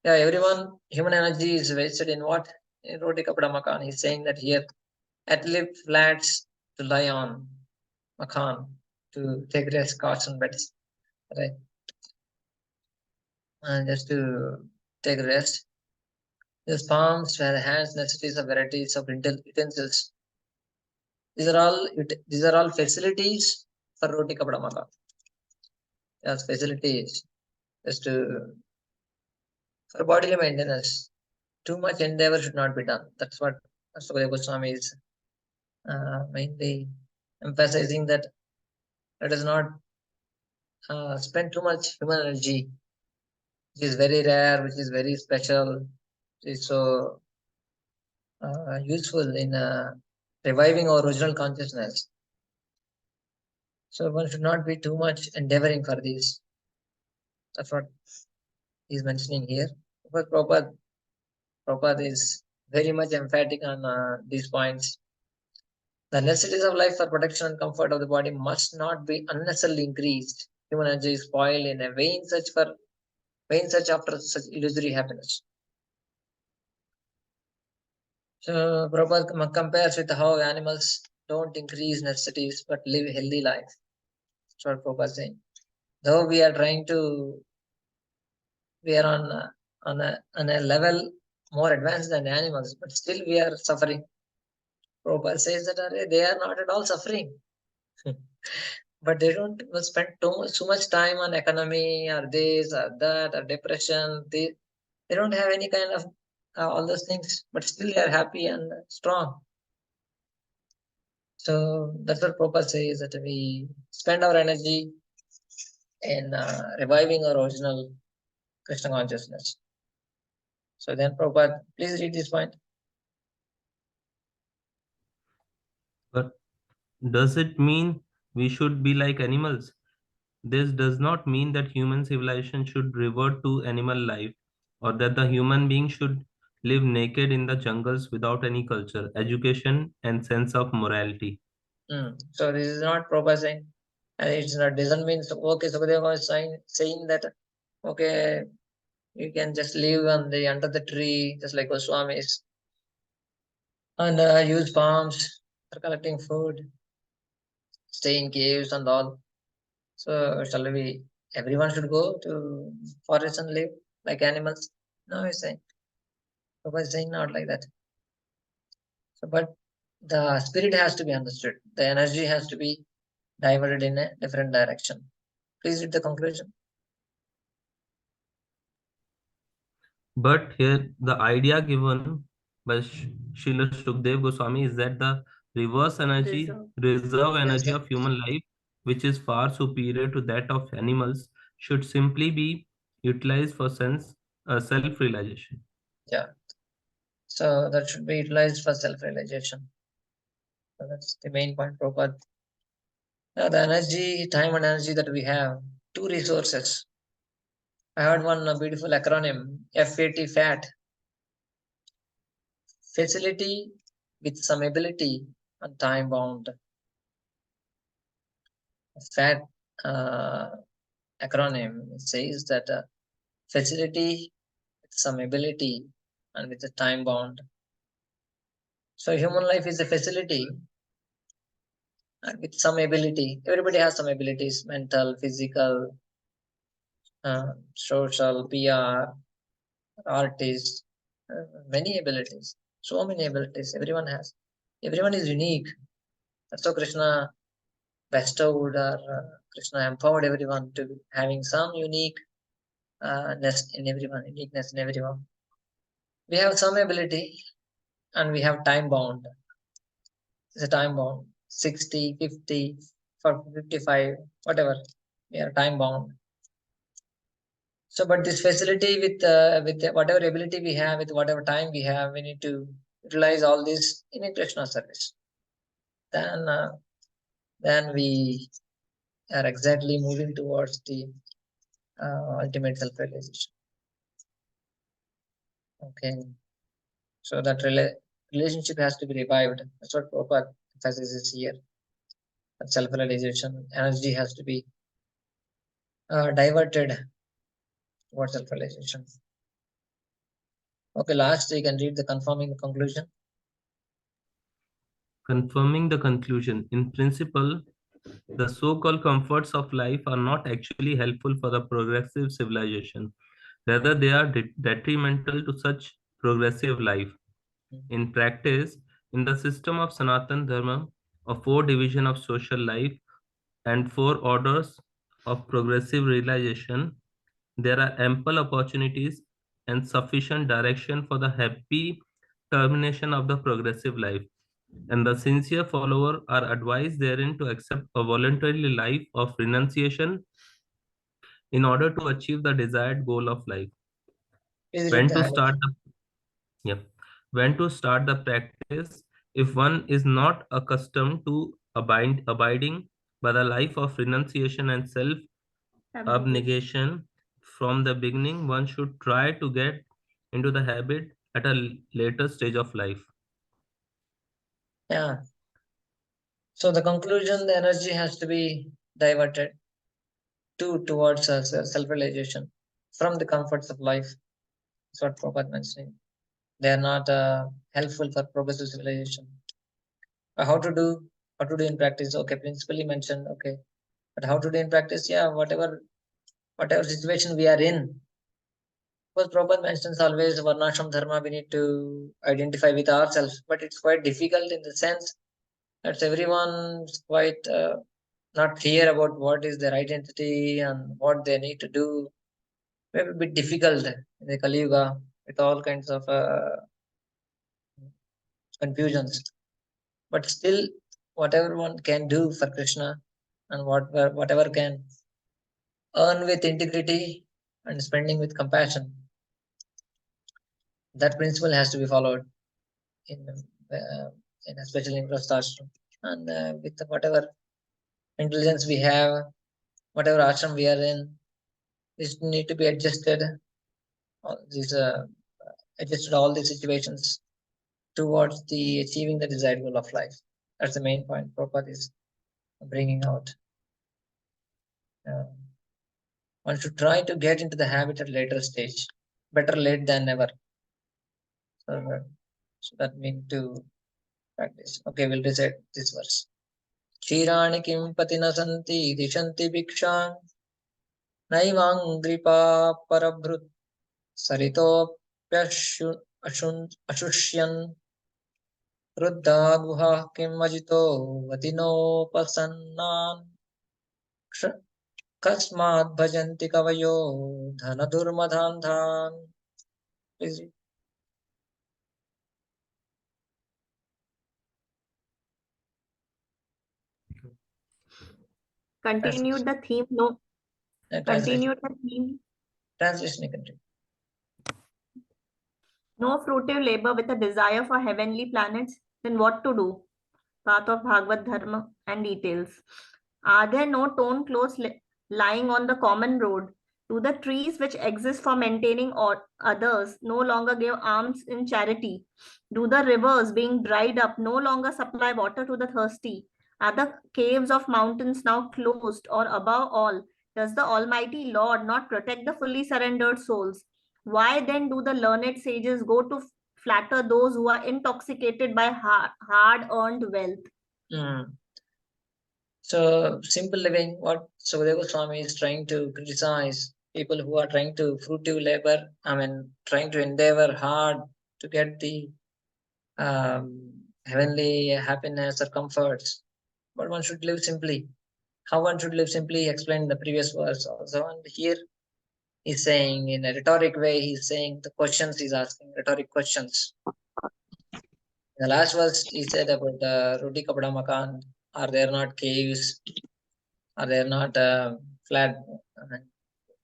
S1: yeah, everyone, human energy is wasted in what? In Roti Kapda Makan. He's saying that here, athlete flats to lie on, Makan, to take rest, cots and beds, right? And just to take rest. These palms, where the hands, necessities of varieties of utensils. These are all facilities for Roti Kapda Makan. Yes, facilities just for bodily maintenance. Too much endeavor should not be done. That's what Sukadeva Goswami is mainly emphasizing, that let us not spend too much human energy, which is very rare, which is very special, which is so useful in reviving our original consciousness. So one should not be too much endeavoring for this. That's what he's mentioning here. But Prabhupada is very much emphatic on these points. The necessities of life for protection and comfort of the body must not be unnecessarily increased. Human energy is spoiled in a vain search after such illusory happiness. So Prabhupada compares with how animals don't increase necessities but live a healthy life. That's what Prabhupada is saying. Though we are on a level more advanced than animals, but still we are suffering. Prabhupada says that they are not at all suffering. But they don't spend too much time on economy or this or that or depression. They don't have any kind of all those things, but still they are happy and strong. So that's what Prabhupada says, that we spend our energy in reviving our original Krishna consciousness. So then Prabhupada, please read this point.
S7: But does it mean we should be like animals? This does not mean that human civilization should revert to animal life, or that the human being should live naked in the jungles without any culture, education, and sense of morality.
S1: So this is not Prabhupada saying, and doesn't mean, okay, Sukadeva is saying that, okay, you can just live under the tree, just like Goswamis, and use farms for collecting food, stay in caves and all. So everyone should go to forest and live like animals? No, he's saying. Prabhupada is saying not like that. So, but the spirit has to be understood. The energy has to be diverted in a different direction. Please read the conclusion.
S7: But here, the idea given by Srila Shukdev Goswami is that the reverse energy, reserve energy of human life, which is far superior to that of animals, should simply be utilized for self-realization.
S1: Yeah. So that should be utilized for self-realization. So that's the main point, Prabhupada. Now, the energy, time and energy that we have, two resources. I heard one beautiful acronym, FAT, FAT. Facility with some ability and time bound. FAT acronym says that facility with some ability and with a time bound. So human life is a facility and with some ability. Everybody has some abilities, mental, physical, social, PR, artist, many abilities. So many abilities everyone has. Everyone is unique. That's how Krishna bestowed or Krishna empowered everyone to having some uniqueness in everyone. We have some ability and we have time bound. It's a time bound, 60, 50, for 55, whatever. We are time bound. So, but this facility with whatever ability we have, with whatever time we have, we need to utilize all this in Krishna service. Then we are exactly moving towards the ultimate self-realization. Okay, so that relationship has to be revived. That's what Prabhupada emphasizes here. That self-realization energy has to be diverted towards self-realization. Okay, last you can read the confirming the conclusion.
S7: Confirming the conclusion. In principle, the so-called comforts of life are not actually helpful for the progressive civilization. Rather, they are detrimental to such progressive life. In practice, in the system of Sanatana Dharma, of 4 divisions of social life and 4 orders of progressive realization, there are ample opportunities and sufficient direction for the happy termination of the progressive life. And the sincere follower are advised therein to accept a voluntary life of renunciation in order to achieve the desired goal of life. When to start the practice, if one is not accustomed to abiding by the life of renunciation and self abnegation from the beginning, one should try to get into the habit at a later stage of life.
S1: Yeah. So the conclusion, the energy has to be diverted towards self-realization from the comforts of life. That's what Prabhupada mentioning. They are not helpful for progressive civilization. How to do in practice? Okay, principally mentioned. Okay, but how to do in practice? Yeah, whatever situation we are in. Because Prabhupada mentions always Varnashram Dharma, we need to identify with ourselves, but it's quite difficult in the sense that everyone's quite not clear about what is their identity and what they need to do. Maybe a bit difficult in the Kali Yuga with all kinds of confusions. But still, whatever one can do for Krishna and whatever can earn with integrity and spending with compassion, that principle has to be followed in especially in Grastashram. And with whatever intelligence we have, whatever ashram we are in, this need to be adjusted. Adjusted all these situations towards the achieving the desired goal of life. That's the main point Prabhupada is bringing out. One should try to get into the habit at a later stage. Better late than never. So that means to practice. Okay, we'll recite this verse. Chirani kim patina santi dishanti bhikshan naivangripa parabrut sarito ashushyan ruddha guha kim ajito vatinopasannan kasmat bhajanti kavayo dhanadurmadhandhan. Please read.
S8: Continued the theme. No. Continued the theme.
S1: Translation you can read.
S8: No fruitive labor with a desire for heavenly planets, then what to do? Path of Bhagavad Dharma and details. Are there no torn clothes lying on the common road? Do the trees which exist for maintaining others no longer give alms in charity? Do the rivers being dried up no longer supply water to the thirsty? Are the caves of mountains now closed? Or above all, does the Almighty Lord not protect the fully surrendered souls? Why then do the learned sages go to flatter those who are intoxicated by hard-earned wealth?
S1: So simple living, what Sukadeva Swami is trying to criticize people who are trying to fruitive labor, trying to endeavor hard to get the heavenly happiness or comforts. But one should live simply. How one should live simply explained in the previous verse also. And here he's saying in a rhetoric way, he's saying the questions he's asking, rhetoric questions. In the last verse, he said about the Roti Kapada Makan, are there not caves? or they are not flat.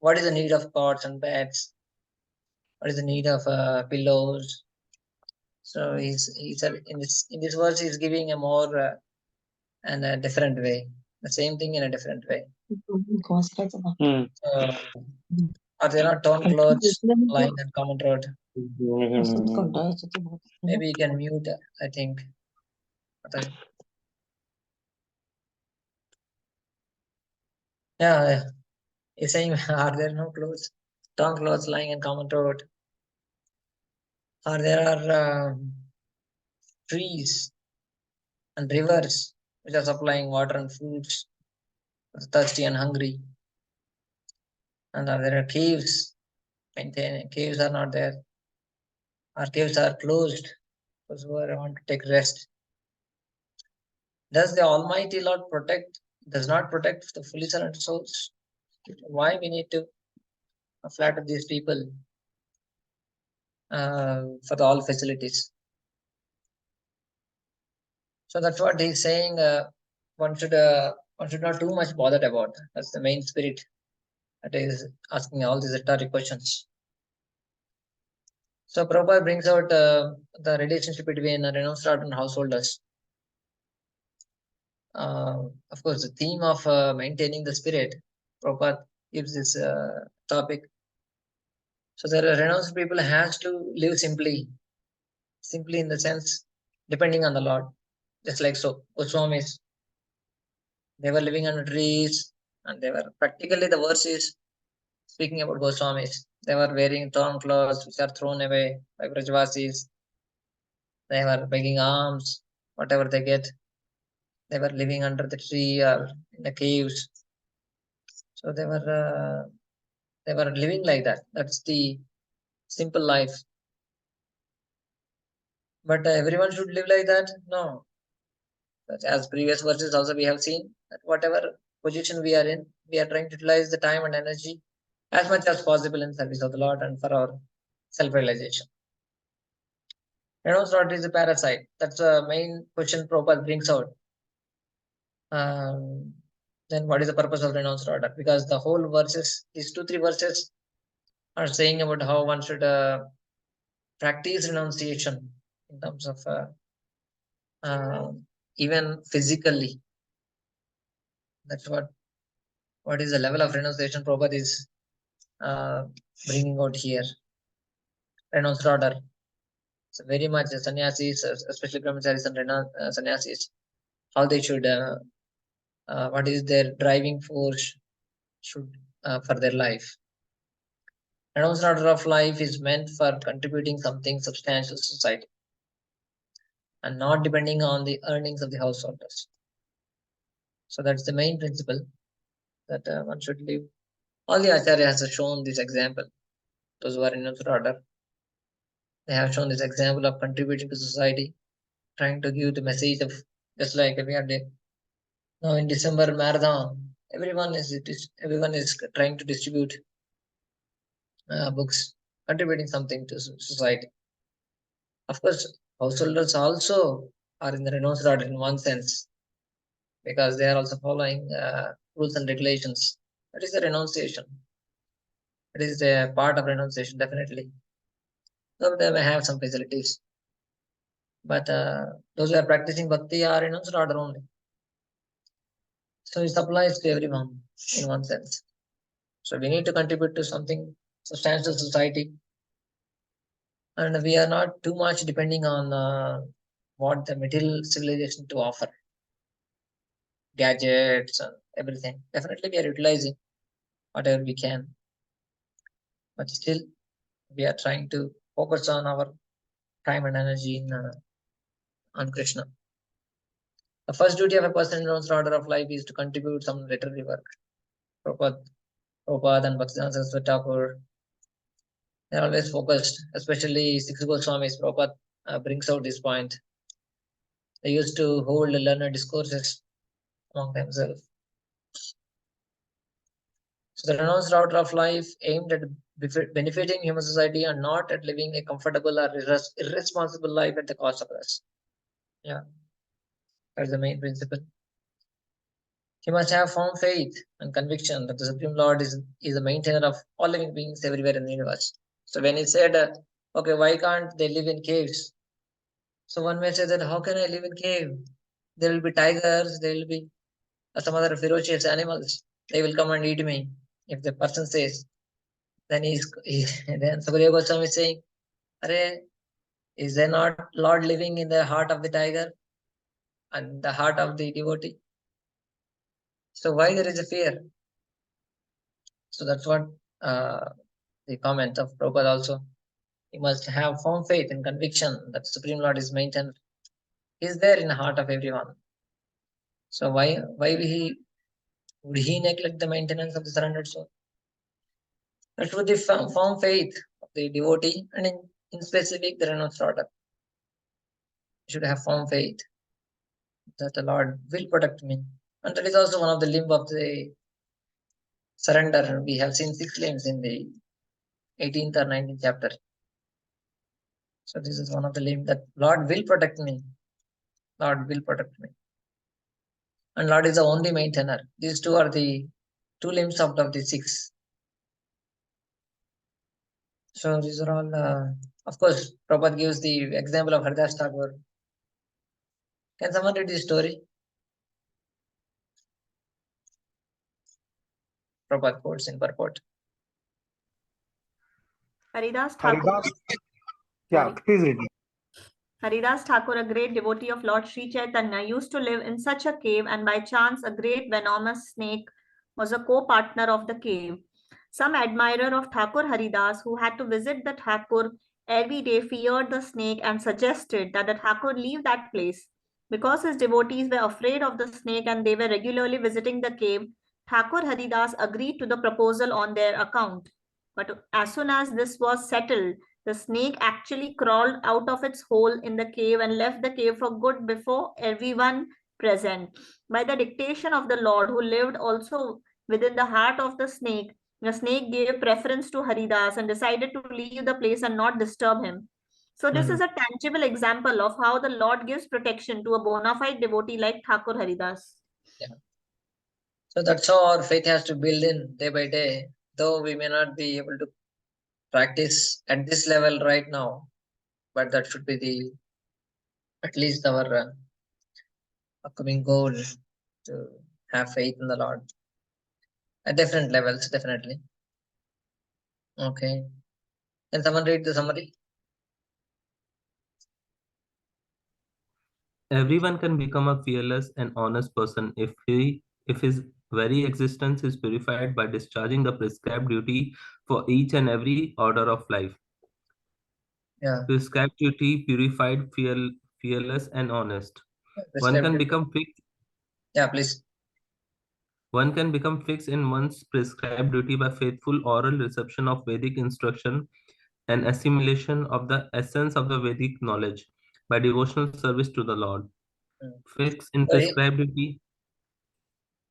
S1: What is the need of cots and beds? What is the need of pillows? So he said in this verse he's giving a more and a different way. The same thing in a different way. Are there not torn clothes lying on common road? Maybe you can mute, I think. Yeah, he's saying, are there no clothes, torn clothes lying in common road? Or there are trees and rivers which are supplying water and foods for the thirsty and hungry? And there are caves. Caves are not there. Our caves are closed. Those who want to take rest. Does the Almighty Lord does not protect the fully surrendered souls? Why we need to flatter these people for all facilities? So that's what he's saying. One should not too much bothered about. That's the main spirit that is asking all these rhetoric questions. So Prabhupada brings out the relationship between renounced lord and householders. Of course, the theme of maintaining the spirit, Prabhupada gives this topic. So there are renounced people has to live simply in the sense depending on the Lord, just like so Goswamis. They were living under trees, and they were practically, the verse is speaking about Goswamis. They were wearing torn clothes which are thrown away by Brajvasis. They were begging alms, whatever they get. They were living under the tree or in the caves. So they were living like that. That's the simple life. But everyone should live like that? No. But as previous verses also we have seen that whatever position we are in, we are trying to utilize the time and energy as much as possible in service of the Lord and for our self-realization. Renounced Lord is a parasite. That's the main question Prabhupada brings out. Then what is the purpose of renounced order? Because the whole verses, these 2-3 verses are saying about how one should practice renunciation in terms of even physically. That's what is the level of renunciation Prabhupada is bringing out here. Renounced order. So very much sannyasis, especially brahmacharis and sannyasis, how they should, what is their driving force should for their life. Renounced order of life is meant for contributing something substantial to society and not depending on the earnings of the householders. So that's the main principle that one should live. All the acharyas have shown this example. Those who are in order, they have shown this example of contributing to society, trying to give the message of, just like we are now in December marathon, everyone is trying to distribute books, contributing something to society. Of course, householders also are in the renounced order in one sense, because they are also following rules and regulations. That is the renunciation. It is a part of renunciation, definitely. So they may have some facilities, but those who are practicing bhakti are renounced order only. So it applies to everyone in one sense. So we need to contribute to something substantial society, and we are not too much depending on what the material civilization to offer, gadgets and everything. Definitely we are utilizing whatever we can, but still we are trying to focus on our time and energy on Krishna. The first duty of a person in one's order of life is to contribute some literary work. Prabhupada and Bhaktivedanta Swami Prabhupada, they are always focused, especially six Goswamis. Prabhupada brings out this point. They used to hold learned discourses among themselves. So the renounced order of life aimed at benefiting human society and not at living a comfortable or irresponsible life at the cost of us. Yeah, that's the main principle. He must have firm faith and conviction that the Supreme Lord is the maintainer of all living beings everywhere in the universe. So when he said, okay, why can't they live in caves? So one may say that, how can I live in cave? There will be tigers, there will be some other ferocious animals. They will come and eat me. If the person says, then then Sukadeva Goswami is saying, Are, is there not Lord living in the heart of the tiger and the heart of the devotee? So why there is a fear? So that's what the comment of Prabhupada also. He must have firm faith and conviction that Supreme Lord is maintained. He is there in the heart of everyone. So why would he neglect the maintenance of the surrendered soul? That would the firm faith of the devotee, and in specific, the renounced order. You should have firm faith that the Lord will protect me. And that is also one of the limb of the surrender. We have seen 6 limbs in the 18th or 19th chapter. So this is one of the limbs that Lord will protect me. Lord will protect me. And Lord is the only maintainer. These two are the 2 limbs out of the 6. So these are all, of course, Prabhupada gives the example of Haridas Thakur. Can someone read this story? Prabhupada quotes in purport.
S8: Haridas Thakur.
S2: Yeah, please read.
S8: Haridas Thakur, a great devotee of Lord Sri Chaitanya, used to live in such a cave, and by chance a great venomous snake was a co-partner of the cave. Some admirer of Thakur Haridas, who had to visit the Thakur every day, feared the snake and suggested that the Thakur leave that place. Because his devotees were afraid of the snake and they were regularly visiting the cave, Thakur Haridas agreed to the proposal on their account. But as soon as this was settled, the snake actually crawled out of its hole in the cave and left the cave for good before everyone present. By the dictation of the Lord, who lived also within the heart of the snake gave preference to Haridas and decided to leave the place and not disturb him. So this is a tangible example of how the Lord gives protection to a bona fide devotee like Thakur Haridas.
S1: Yeah. So that's how our faith has to build in day by day, though we may not be able to practice at this level right now, but that should be at least our upcoming goal, to have faith in the Lord at different levels, definitely. Okay. Can someone read the summary?
S7: Everyone can become a fearless and honest person if his very existence is purified by discharging the prescribed duty for each and every order of life.
S1: Yeah.
S7: Prescribed duty, purified, fearless, and honest. One can become fixed.
S1: Yeah, please.
S7: One can become fixed in one's prescribed duty by faithful oral reception of Vedic instruction and assimilation of the essence of the Vedic knowledge by devotional service to the Lord. Fixed in prescribed duty,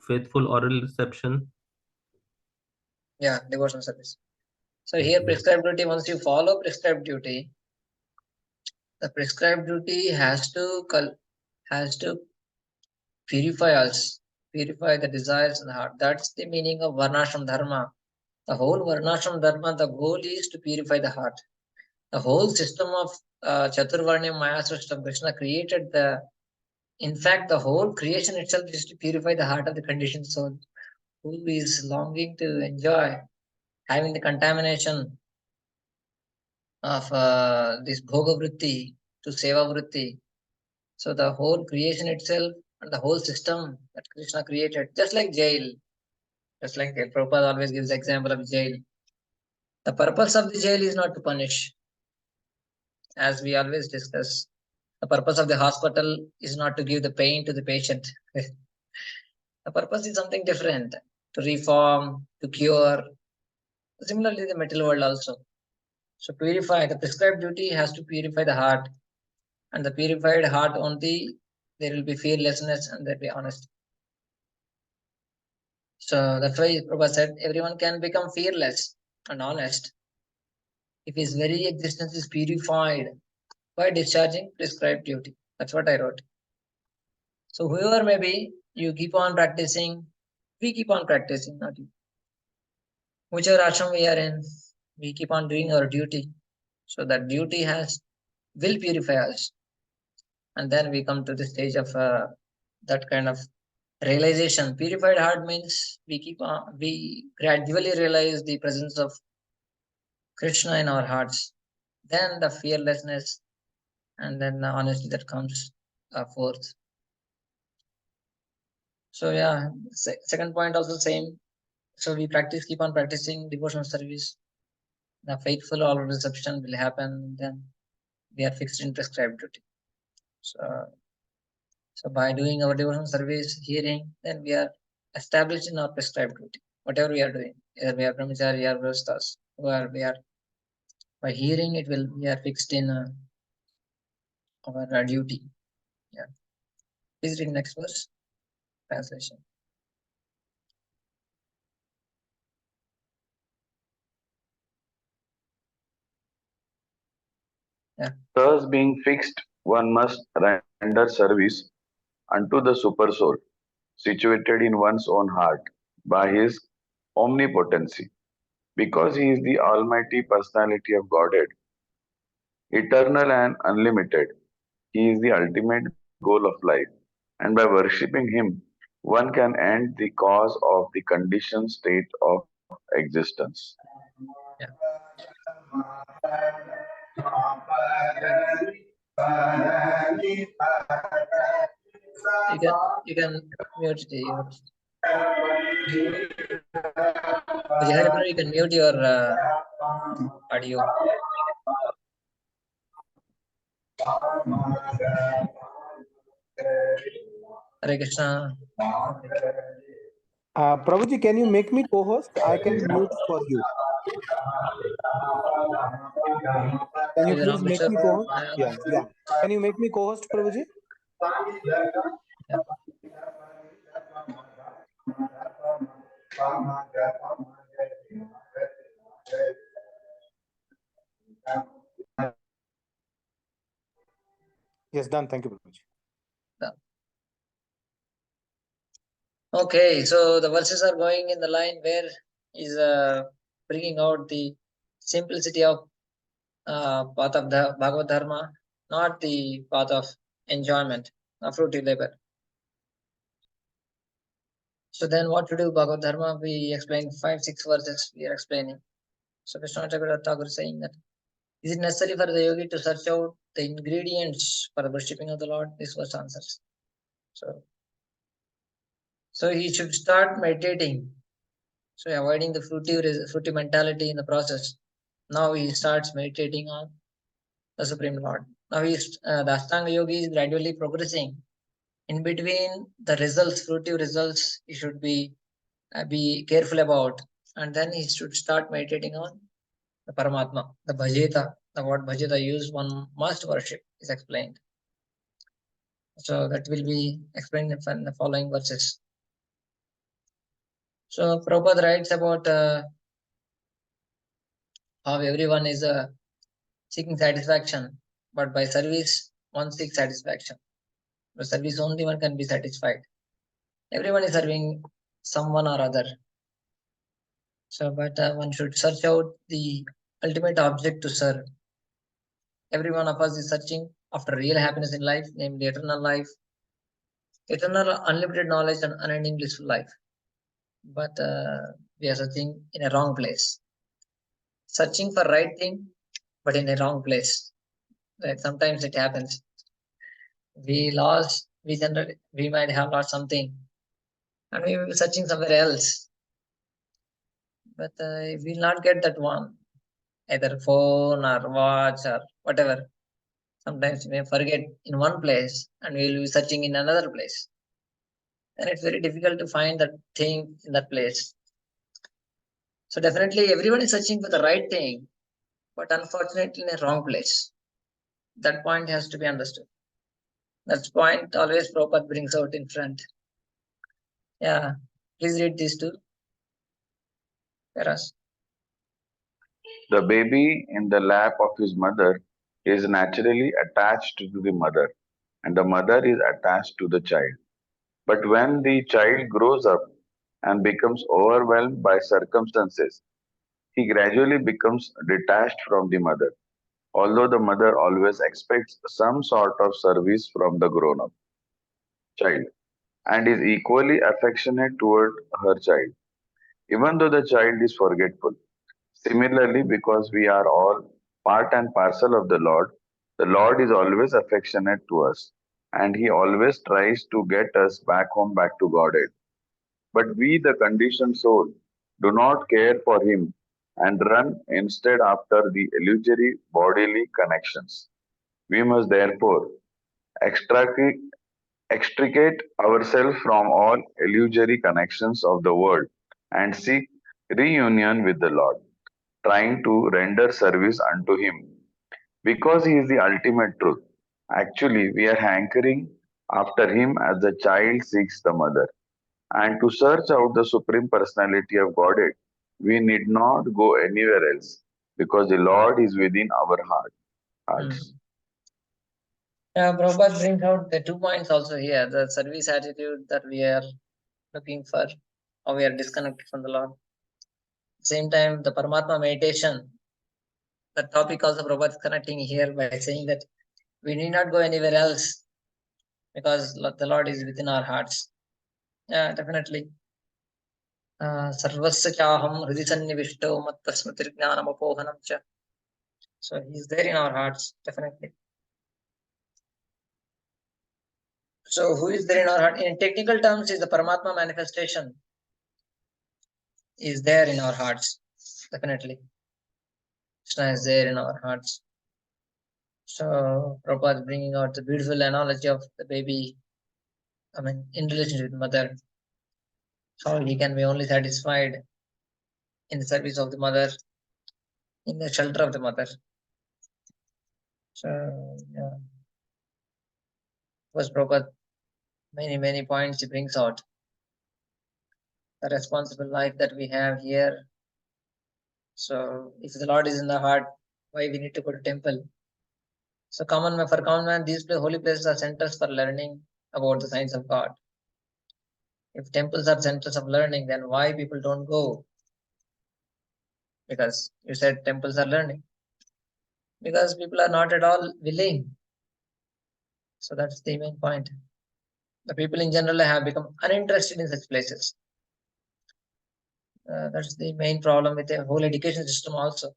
S7: faithful oral reception.
S1: Yeah, devotional service. So here prescribed duty, once you follow prescribed duty, the prescribed duty has to purify us, purify the desires in the heart. That's the meaning of Varnashram Dharma. The whole Varnashram Dharma, the goal is to purify the heart. The whole system of Chaturvarnya Maya system, Krishna created in fact, the whole creation itself is to purify the heart of the conditioned soul, who is longing to enjoy, having the contamination of this bhoga vritti to seva vritti. So the whole creation itself and the whole system that Krishna created, just like jail, just like Prabhupada always gives the example of jail. The purpose of the jail is not to punish, as we always discuss. The purpose of the hospital is not to give the pain to the patient. The purpose is something different, to reform, to cure. Similarly, the material world also. So purify, the prescribed duty has to purify the heart. And the purified heart only, there will be fearlessness and there will be honesty. So that's why Prabhupada said, everyone can become fearless and honest if his very existence is purified by discharging prescribed duty. That's what I wrote. So whoever may be, you keep on practicing, we keep on practicing, not you. Whichever ashram we are in, we keep on doing our duty. So that duty will purify us. And then we come to the stage of that kind of realization. Purified heart means we gradually realize the presence of Krishna in our hearts. Then the fearlessness and then the honesty that comes forth. So yeah, second point also same. So we keep on practicing devotional service. The faithful all reception will happen. Then we are fixed in prescribed duty. So by doing our devotional service, hearing, then we are established in our prescribed duty. Whatever we are doing, either we are brahmachari or grihasthas, where we are by hearing it we are fixed in our duty. Yeah. Please read next verse. Translation. Yeah.
S9: Thus, being fixed, one must render service unto the super soul, situated in one's own heart by his omnipotency, because he is the Almighty Personality of Godhead, eternal and unlimited. He is the ultimate goal of life, and by worshipping him, one can end the cause of the conditioned state of existence.
S1: Yeah. You can mute yours. You can mute your audio. Hare Krishna.
S2: Prabhuji, can you make me co-host? I can mute for you. Can you please make me co-host? Yeah. Can you make me co-host, Prabhuji?
S1: Yeah.
S2: Yes, done. Thank you, Prabhuji.
S1: Done. Okay, so the verses are going in the line where is bringing out the simplicity of path of the Bhagavad Dharma, not the path of enjoyment, of fruitive labor. So then what to do, Bhagavad Dharma? We explained 5-6 verses we are explaining. So Krishna Thakur is saying that, is it necessary for the yogi to search out the ingredients for the worshipping of the Lord? This verse answers. So he should start meditating. So avoiding the fruitive mentality in the process. Now he starts meditating on the Supreme Lord. Now the Ashtanga Yogi is gradually progressing. In between the results, fruitive results, he should be careful about. And then he should start meditating on the Paramatma, the Bhajeta. The word Bhajeta used, one must worship, is explained. So that will be explained in the following verses. So Prabhupada writes about how everyone is seeking satisfaction, but by service, one seeks satisfaction. By service only one can be satisfied. Everyone is serving someone or other. So, but one should search out the ultimate object to serve. Every one of us is searching after real happiness in life, namely eternal life, eternal unlimited knowledge and unending blissful life. But we are searching in a wrong place. Searching for right thing, but in a wrong place. Right? Sometimes it happens. We might have lost something, and we will be searching somewhere else. But we will not get that one, either phone or watch or whatever. Sometimes we may forget in one place and we will be searching in another place. And it's very difficult to find that thing in that place. So definitely everyone is searching for the right thing, but unfortunately in a wrong place. That point has to be understood. That point always Prabhupada brings out in front. Yeah, please read these two. Paras.
S9: The baby in the lap of his mother is naturally attached to the mother, and the mother is attached to the child. But when the child grows up and becomes overwhelmed by circumstances, he gradually becomes detached from the mother, although the mother always expects some sort of service from the grown up child and is equally affectionate toward her child, even though the child is forgetful. Similarly, because we are all part and parcel of the Lord is always affectionate to us, and He always tries to get us back home, back to Godhead. But we, the conditioned soul, do not care for Him and run instead after the illusory bodily connections. We must therefore extricate, extricate ourselves from all illusory connections of the world and seek reunion with the Lord, trying to render service unto Him because He is the ultimate truth. Actually, we are hankering after Him as the child seeks the mother. And to search out the Supreme Personality of Godhead, we need not go anywhere else because the Lord is within our hearts.
S1: Prabhupada brings out the 2 points also here, the service attitude that we are looking for, how we are disconnected from the Lord. Same time, the Paramatma meditation, the topic also Prabhupada is connecting here by saying that we need not go anywhere else because the Lord is within our hearts. Yeah, definitely. Sarvasya chaham hridi sannivishto matta smritirjnanam apohanam cha. So He is there in our hearts, definitely. So who is there in our heart? In technical terms, is the Paramatma manifestation is there in our hearts, definitely. Krishna is there in our hearts. So Prabhupada is bringing out the beautiful analogy of the baby, in relationship with mother, how he can be only satisfied in the service of the mother, in the shelter of the mother. So, yeah. First, Prabhupada, many points he brings out. The responsible life that we have here. So, if the Lord is in the heart, why we need to go to temple? So, for common man, these holy places are centers for learning about the science of God. If temples are centers of learning, then why people don't go? Because you said temples are learning. Because people are not at all willing. So that's the main point. The people in general have become uninterested in such places. That's the main problem with the whole education system also.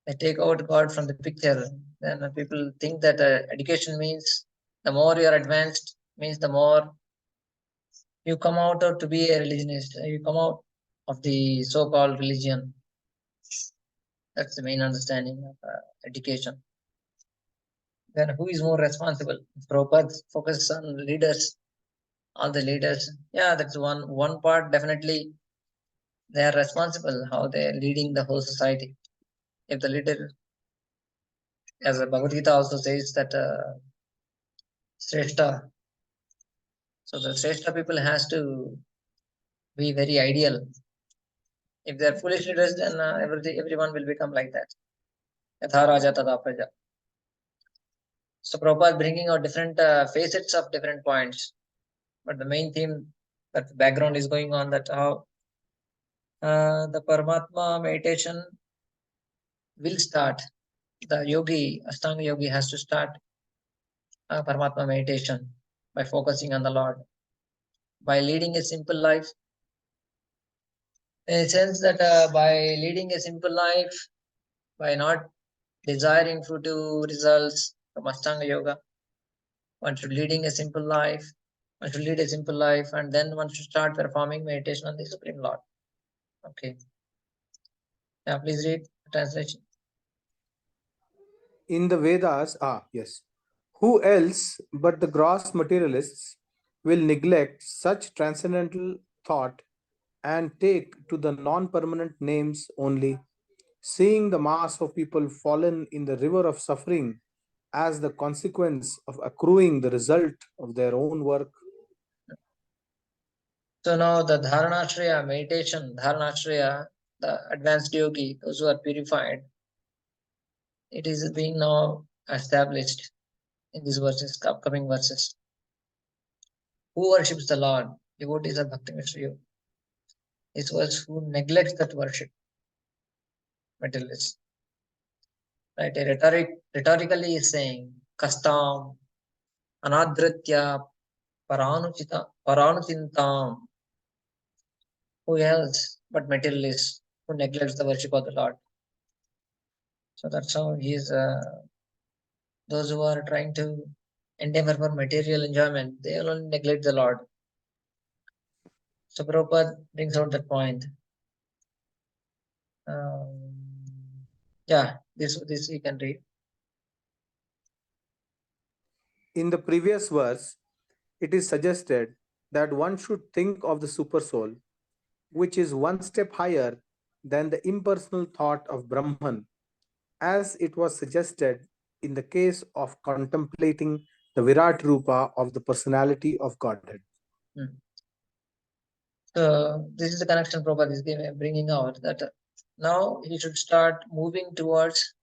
S1: They take out God from the picture. Then people think that education means the more you are advanced, means the more you come out to be a religionist. You come out of the so-called religion. That's the main understanding of education. Then who is more responsible? Prabhupada focuses on leaders, all the leaders. Yeah, that's one part. Definitely, they are responsible how they are leading the whole society. If the leader, as Bhagavad Gita also says that Sreshta, so the Sreshta people has to be very ideal. If they are foolish leaders, then everyone will become like that. Yatha Raja Tada Praja. So Prabhupada bringing out different facets of different points. But the main theme, that background is going on, that how the Paramatma meditation will start. The yogi, Ashtanga yogi, has to start Paramatma meditation by focusing on the Lord, by leading a simple life. In a sense that by leading a simple life, by not desiring fruitive results from Ashtanga yoga, one should leading a simple life. One should lead a simple life, and then one should start performing meditation on the Supreme Lord. Okay. Yeah, please read the translation.
S2: In the Vedas, yes. Who else but the gross materialists will neglect such transcendental thought and take to the non-permanent names only, seeing the mass of people fallen in the river of suffering as the consequence of accruing the result of their own work?
S1: So now the Dharanashraya meditation, Dharanashraya, the advanced yogi, those who are purified, it is being now established in these verses, upcoming verses. who worships the Lord, devotees of Bhakti Mishra, is was who neglects that worship, materialist. Right? Rhetorically is saying, kastam, anadritya, paranuchintam. Who else but materialists who neglects the worship of the Lord? So that's how he is. Those who are trying to endeavor for material enjoyment, they will only neglect the Lord. So Prabhupada brings out that point. Yeah, this we can read.
S2: In the previous verse, it is suggested that one should think of the super soul, which is one step higher than the impersonal thought of Brahman, as it was suggested in the case of contemplating the Virat Rupa of the personality of Godhead.
S1: So this is the connection Prabhupada is bringing out, that now he should start moving towards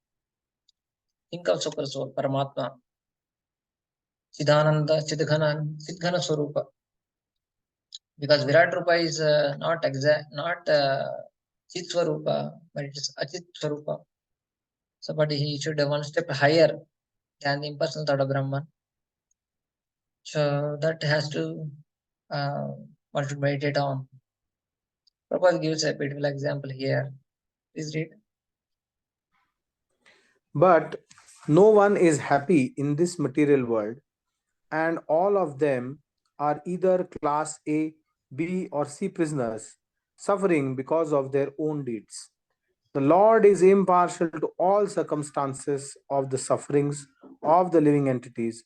S1: think of super soul, Paramatma, Siddhananda, Sidghana Swarupa. Because Virat Rupa is not exact, not Chit Swarupa, but it is Achit Swarupa. So, but he should have one step higher than the impersonal thought of Brahman. So that has to one should meditate on. Prabhupada gives a beautiful example here. Please read.
S2: But no one is happy in this material world, and all of them are either class A, B, or C prisoners, suffering because of their own deeds. The Lord is impartial to all circumstances of the sufferings of the living entities,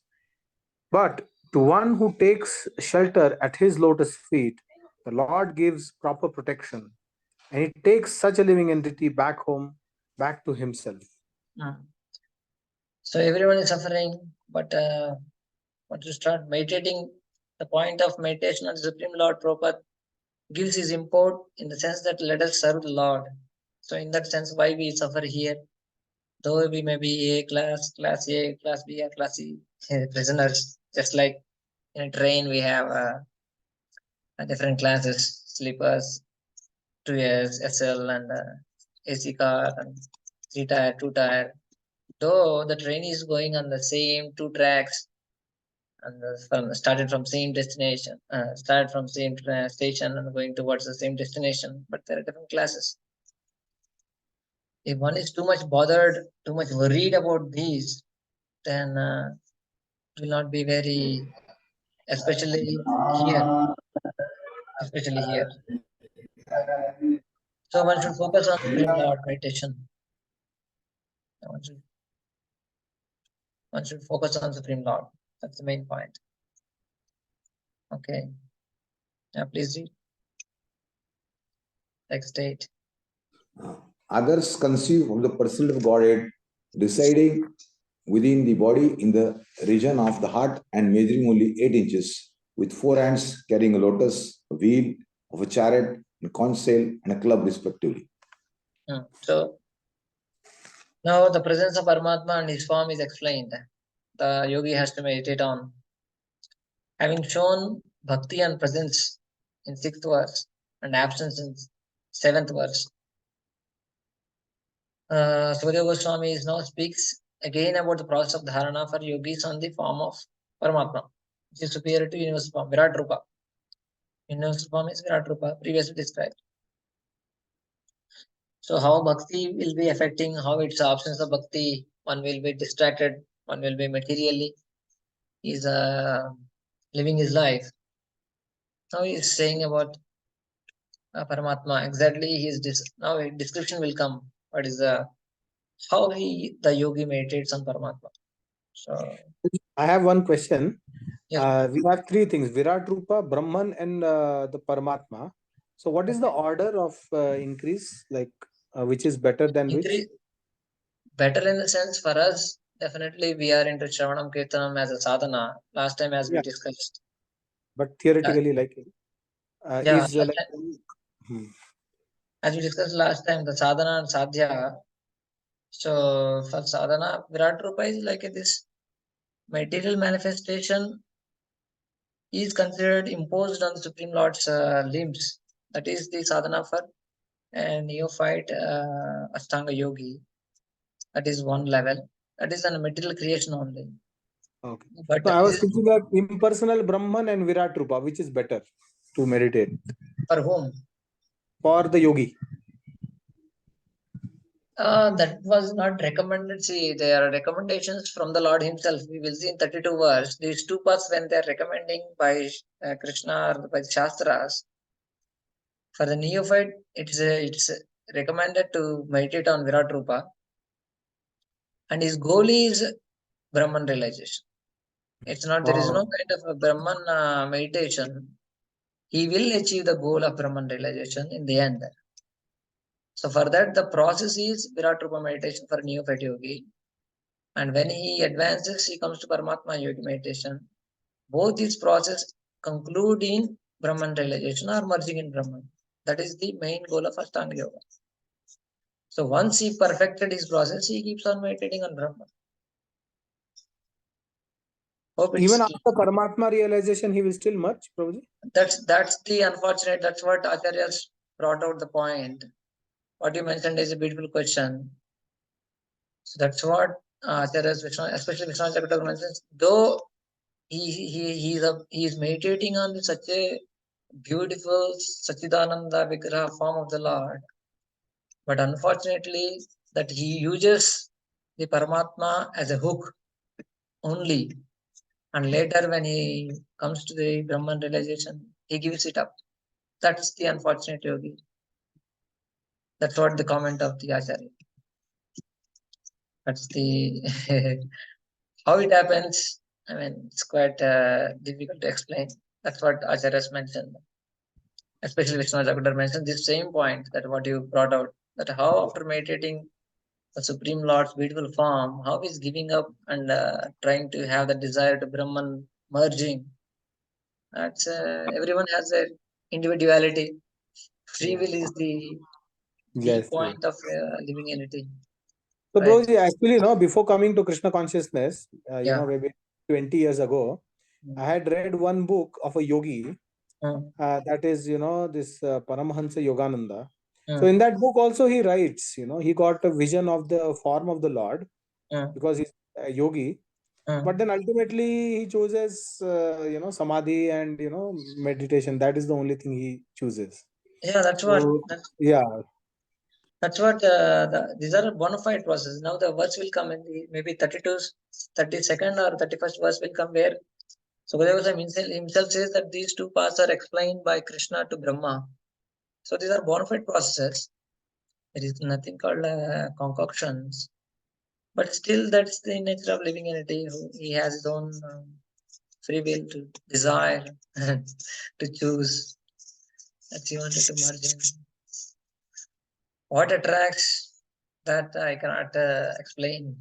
S2: but to one who takes shelter at his lotus feet, the Lord gives proper protection, and he takes such a living entity back home, back to himself.
S1: So everyone is suffering, but want to start meditating. The point of meditation on the Supreme Lord, Prabhupada gives his import in the sense that let us serve the Lord. So in that sense, why we suffer here? Though we may be A class, class A, class B, or class C prisoners, just like in a train we have different classes, sleepers, 2S, SL, and AC car, and 3-tier, 2-tier. Though the train is going on the same 2 tracks, and started from same destination, started from same station and going towards the same destination, but there are different classes. If one is too much bothered, too much worried about these, then it will not be very, especially here. So one should focus on Supreme Lord meditation. One should focus on Supreme Lord. That's the main point. Okay. Now please read. Next 8.
S3: Others conceive of the person of Godhead residing within the body in the region of the heart and measuring only 8 inches, with 4 hands carrying a lotus, a wheel of a chariot, a conch sail, and a club respectively.
S1: So now the presence of Paramatma and his form is explained. The yogi has to meditate on. Having shown bhakti and presence in 6th verse and absence in 7th verse, Srila Goswami now speaks again about the process of dharana for yogis on the form of Paramatma, which is superior to universal form, Virat Rupa. Universal form is Virat Rupa, previously described. So how bhakti will be affecting, how its absence of bhakti, one will be distracted, one will be materially, is living his life. Now he is saying about Paramatma, exactly now a description will come. What is how the yogi meditates on Paramatma. So
S2: I have one question.
S1: Yes.
S2: We have 3 things: Virat Rupa, Brahman, and the Paramatma. So what is the order of increase, like which is better than which?
S1: Better in the sense for us, definitely we are into Shravanam Kirtanam as a sadhana. Last time as we discussed.
S2: But theoretically, like
S1: as we discussed last time, the sadhana and sadhya. So for sadhana, Virat Rupa is like this material manifestation he is considered imposed on the Supreme Lord's limbs. That is the sadhana for a neophyte Ashtanga yogi. That is one level. That is a material creation only.
S2: Okay.
S1: But
S2: So I was thinking that impersonal Brahman and Virat Rupa, which is better to meditate?
S1: For whom?
S2: For the yogi.
S1: That was not recommended. See, there are recommendations from the Lord himself. We will see in 32 verse. These two paths, when they are recommending by Krishna or by the Shastras, for the neophyte, it's recommended to meditate on Virat Rupa. And his goal is Brahman realization. It's not, there is no kind of a Brahman meditation. He will achieve the goal of Brahman realization in the end. So for that, the process is Virat Rupa meditation for neophyte yogi. And when he advances, he comes to Paramatma yogi meditation. Both these processes conclude in Brahman realization or merging in Brahman. That is the main goal of Ashtanga Yoga. So once he perfected his process, he keeps on meditating on Brahman.
S2: Even after Paramatma realization, he will still merge, Prabhuji?
S1: That's the unfortunate, that's what Acharyas brought out the point. What you mentioned is a beautiful question. So that's what Acharyas, especially Vishwanath Chakravarti mentions, though he is meditating on such a beautiful Satchidananda Vigraha form of the Lord, but unfortunately that he uses the Paramatma as a hook only, and later when he comes to the Brahman realization, he gives it up. That's the unfortunate yogi. That's what the comment of the Acharya. That's the how it happens. I mean, it's quite difficult to explain. That's what Acharyas mentioned. Especially Vishnu Chakravarti mentioned this same point, that what you brought out, that how after meditating the Supreme Lord's beautiful form, how he's giving up and trying to have the desire to Brahman merging. That's everyone has their individuality. Free will is the key point of living unity.
S2: So, Prabhuji, actually, before coming to Krishna Consciousness, maybe 20 years ago, I had read one book of a yogi. That is, this Paramahansa Yogananda. So in that book also he writes, he got a vision of the form of the Lord because he's a yogi. But then ultimately he chooses, samadhi and, meditation. That is the only thing he chooses.
S1: Yeah, that's
S2: what.
S1: That's what these are bona fide processes. Now the verse will come in the maybe 32nd or 31st verse will come where Sukadeva himself says that these two paths are explained by Krishna to Brahma. So these are bona fide processes. There is nothing called concoctions. But still, that's the nature of living entity. He has his own free will to desire and to choose. That he wanted to merge in. What attracts, that I cannot explain.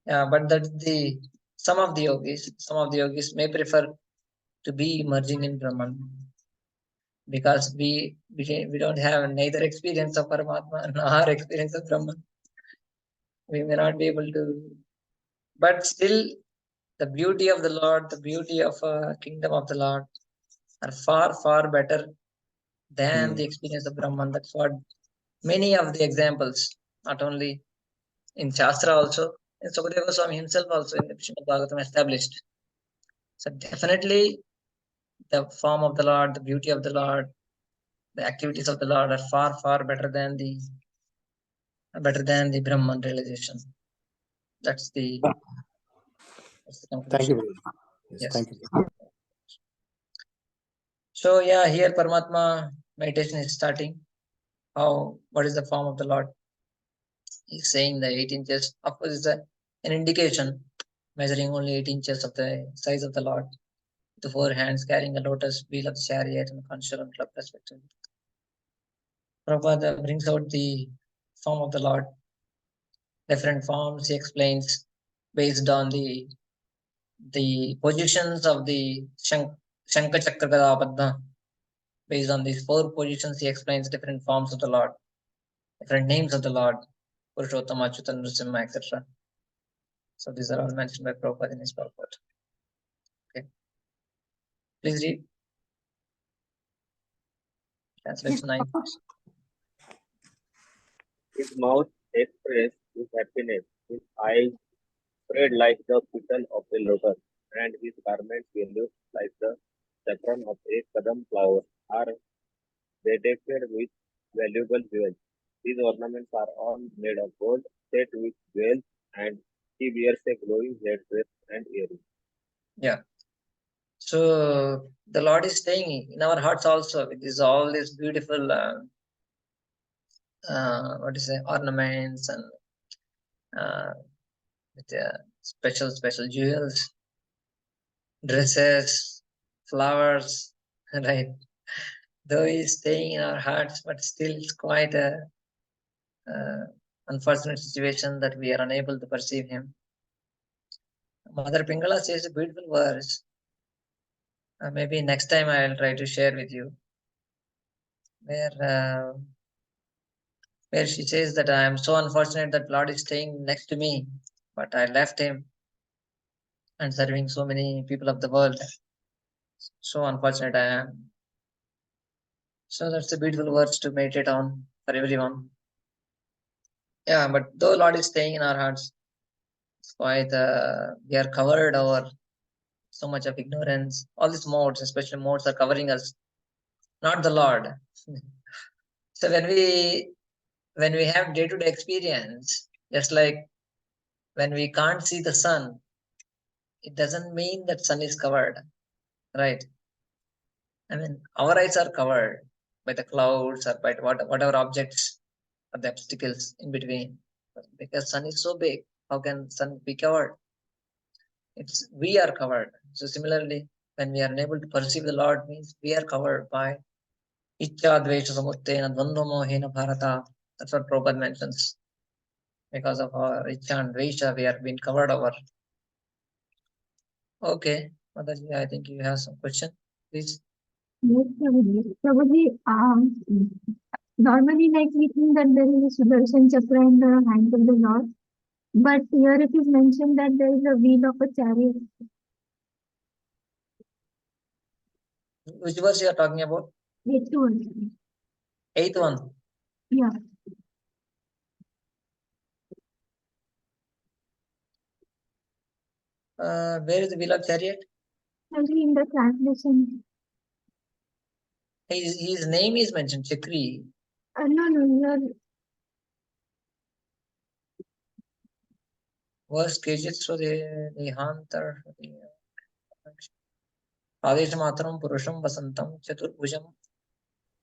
S1: Yeah, but that some of the yogis may prefer to be merging in Brahman, because we don't have neither experience of Paramatma nor experience of Brahman. We may not be able to, but still the beauty of the Lord, the beauty of kingdom of the Lord are far, far better than the experience of Brahman. That's what many of the examples, not only in Shastra also, in Sukadeva Swami himself also in the Srimad Bhagavatam established. So definitely the form of the Lord, the beauty of the Lord, the activities of the Lord are far, far better than the Brahman realization. That's the conclusion.
S2: Thank you.
S1: Yes.
S2: Thank you.
S1: So yeah, here Paramatma meditation is starting. What is the form of the Lord? He's saying the 8 inches. Of course, it's an indication, measuring only 8 inches of the size of the Lord. The 4 hands carrying a lotus, wheel of the chariot, and conch and club respectively. Prabhupada brings out the form of the Lord. Different forms he explains based on the positions of the Shankha Chakra Gada Padma. Based on these 4 positions, he explains different forms of the Lord, different names of the Lord, Purushottama, Achyuta, Nrsimha, etc. So these are all mentioned by Prabhupada in his purport. Okay. Please read. Translation 9.
S10: His mouth expressed his happiness, his eyes spread like the petal of a lotus, and his garments yellow like the saffron of a kadam flower are bedecked with valuable jewels. These ornaments are all made of gold, set with jewels, and he wears a glowing headdress and earrings.
S1: Yeah. So the Lord is staying in our hearts also with all these beautiful ornaments and with special jewels, dresses, flowers, right? Though he's staying in our hearts, but still it's quite a unfortunate situation that we are unable to perceive him. Mother Pingala says a beautiful verse. Maybe next time I'll try to share with you, where she says that I am so unfortunate that Lord is staying next to me, but I left him and serving so many people of the world. So unfortunate I am. So that's a beautiful words to meditate on for everyone. Yeah, but though Lord is staying in our hearts, it's quite we are covered over so much of ignorance. All these modes, especially modes, are covering us, not the Lord. So when we have day-to-day experience, just like when we can't see the sun, it doesn't mean that sun is covered, right? I mean, our eyes are covered by the clouds or by whatever objects or the obstacles in between. Because sun is so big, how can sun be covered? We are covered. So similarly, when we are unable to perceive the Lord, means we are covered by Ichcha Dvesha Samuttena Dvandva Mohena Bharata. That's what Prabhupada mentions. Because of our Ichcha and Dvesha, we are being covered over. Okay, Mataji, I think you have some question, please.
S11: Yes, Prabhuji. Prabhuji, normally, like we think that there is a Sudarshan Chakra in the hand of the Lord, but here it is mentioned that there is a wheel of a chariot.
S1: Which verse you are talking about?
S11: 8th one.
S1: 8th one.
S11: Yeah.
S1: Where is the wheel of chariot?
S11: Actually, in the translation.
S1: His name is mentioned, Chakri.
S11: No.
S1: Verse Kejit, so the Hantar. Adeshamataram Purusham Vasantam Chaturbhujam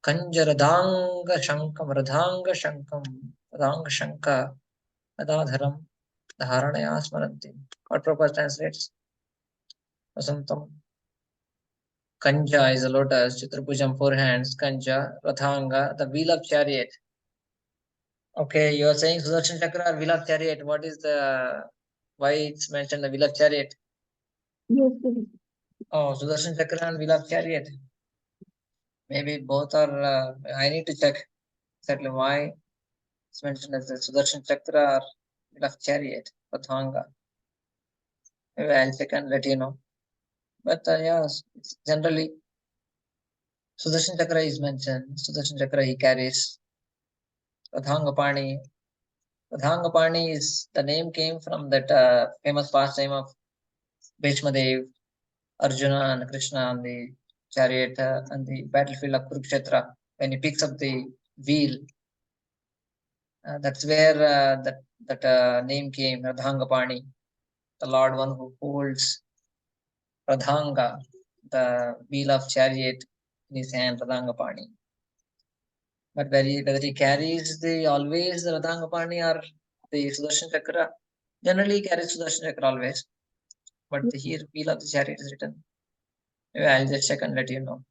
S1: Kanjaradanga Shankam Radhanga Shankam Radhanga Shanka Adadharam Dharanaya Smaranti. What Prabhupada translates? Vasantam. Kanja is a lotus, Chaturbhujam 4 hands, Kanja, Radhanga, the wheel of chariot. Okay, you are saying Sudarshan Chakra or wheel of chariot. What is the why it's mentioned the wheel of chariot?
S11: Yes.
S1: Oh, Sudarshan Chakra and wheel of chariot. Maybe both are. I need to check exactly why it's mentioned as the Sudarshan Chakra or wheel of chariot, Radhanga. Maybe I'll check and let you know. But yes, it's generally Sudarshan Chakra is mentioned. Sudarshan Chakra he carries. Radhangapani. Radhangapani is the name came from that famous pastime of Bhishmadev, Arjuna and Krishna on the chariot on the battlefield of Kurukshetra. When he picks up the wheel, that's where that name came, Radhangapani, the Lord one who holds Radhanga, the wheel of chariot in his hand, Radhangapani. But whether he carries always the Radhangapani or the Sudarshan Chakra, generally he carries Sudarshan Chakra always. But here wheel of the chariot is written. Maybe I'll just check and let you know.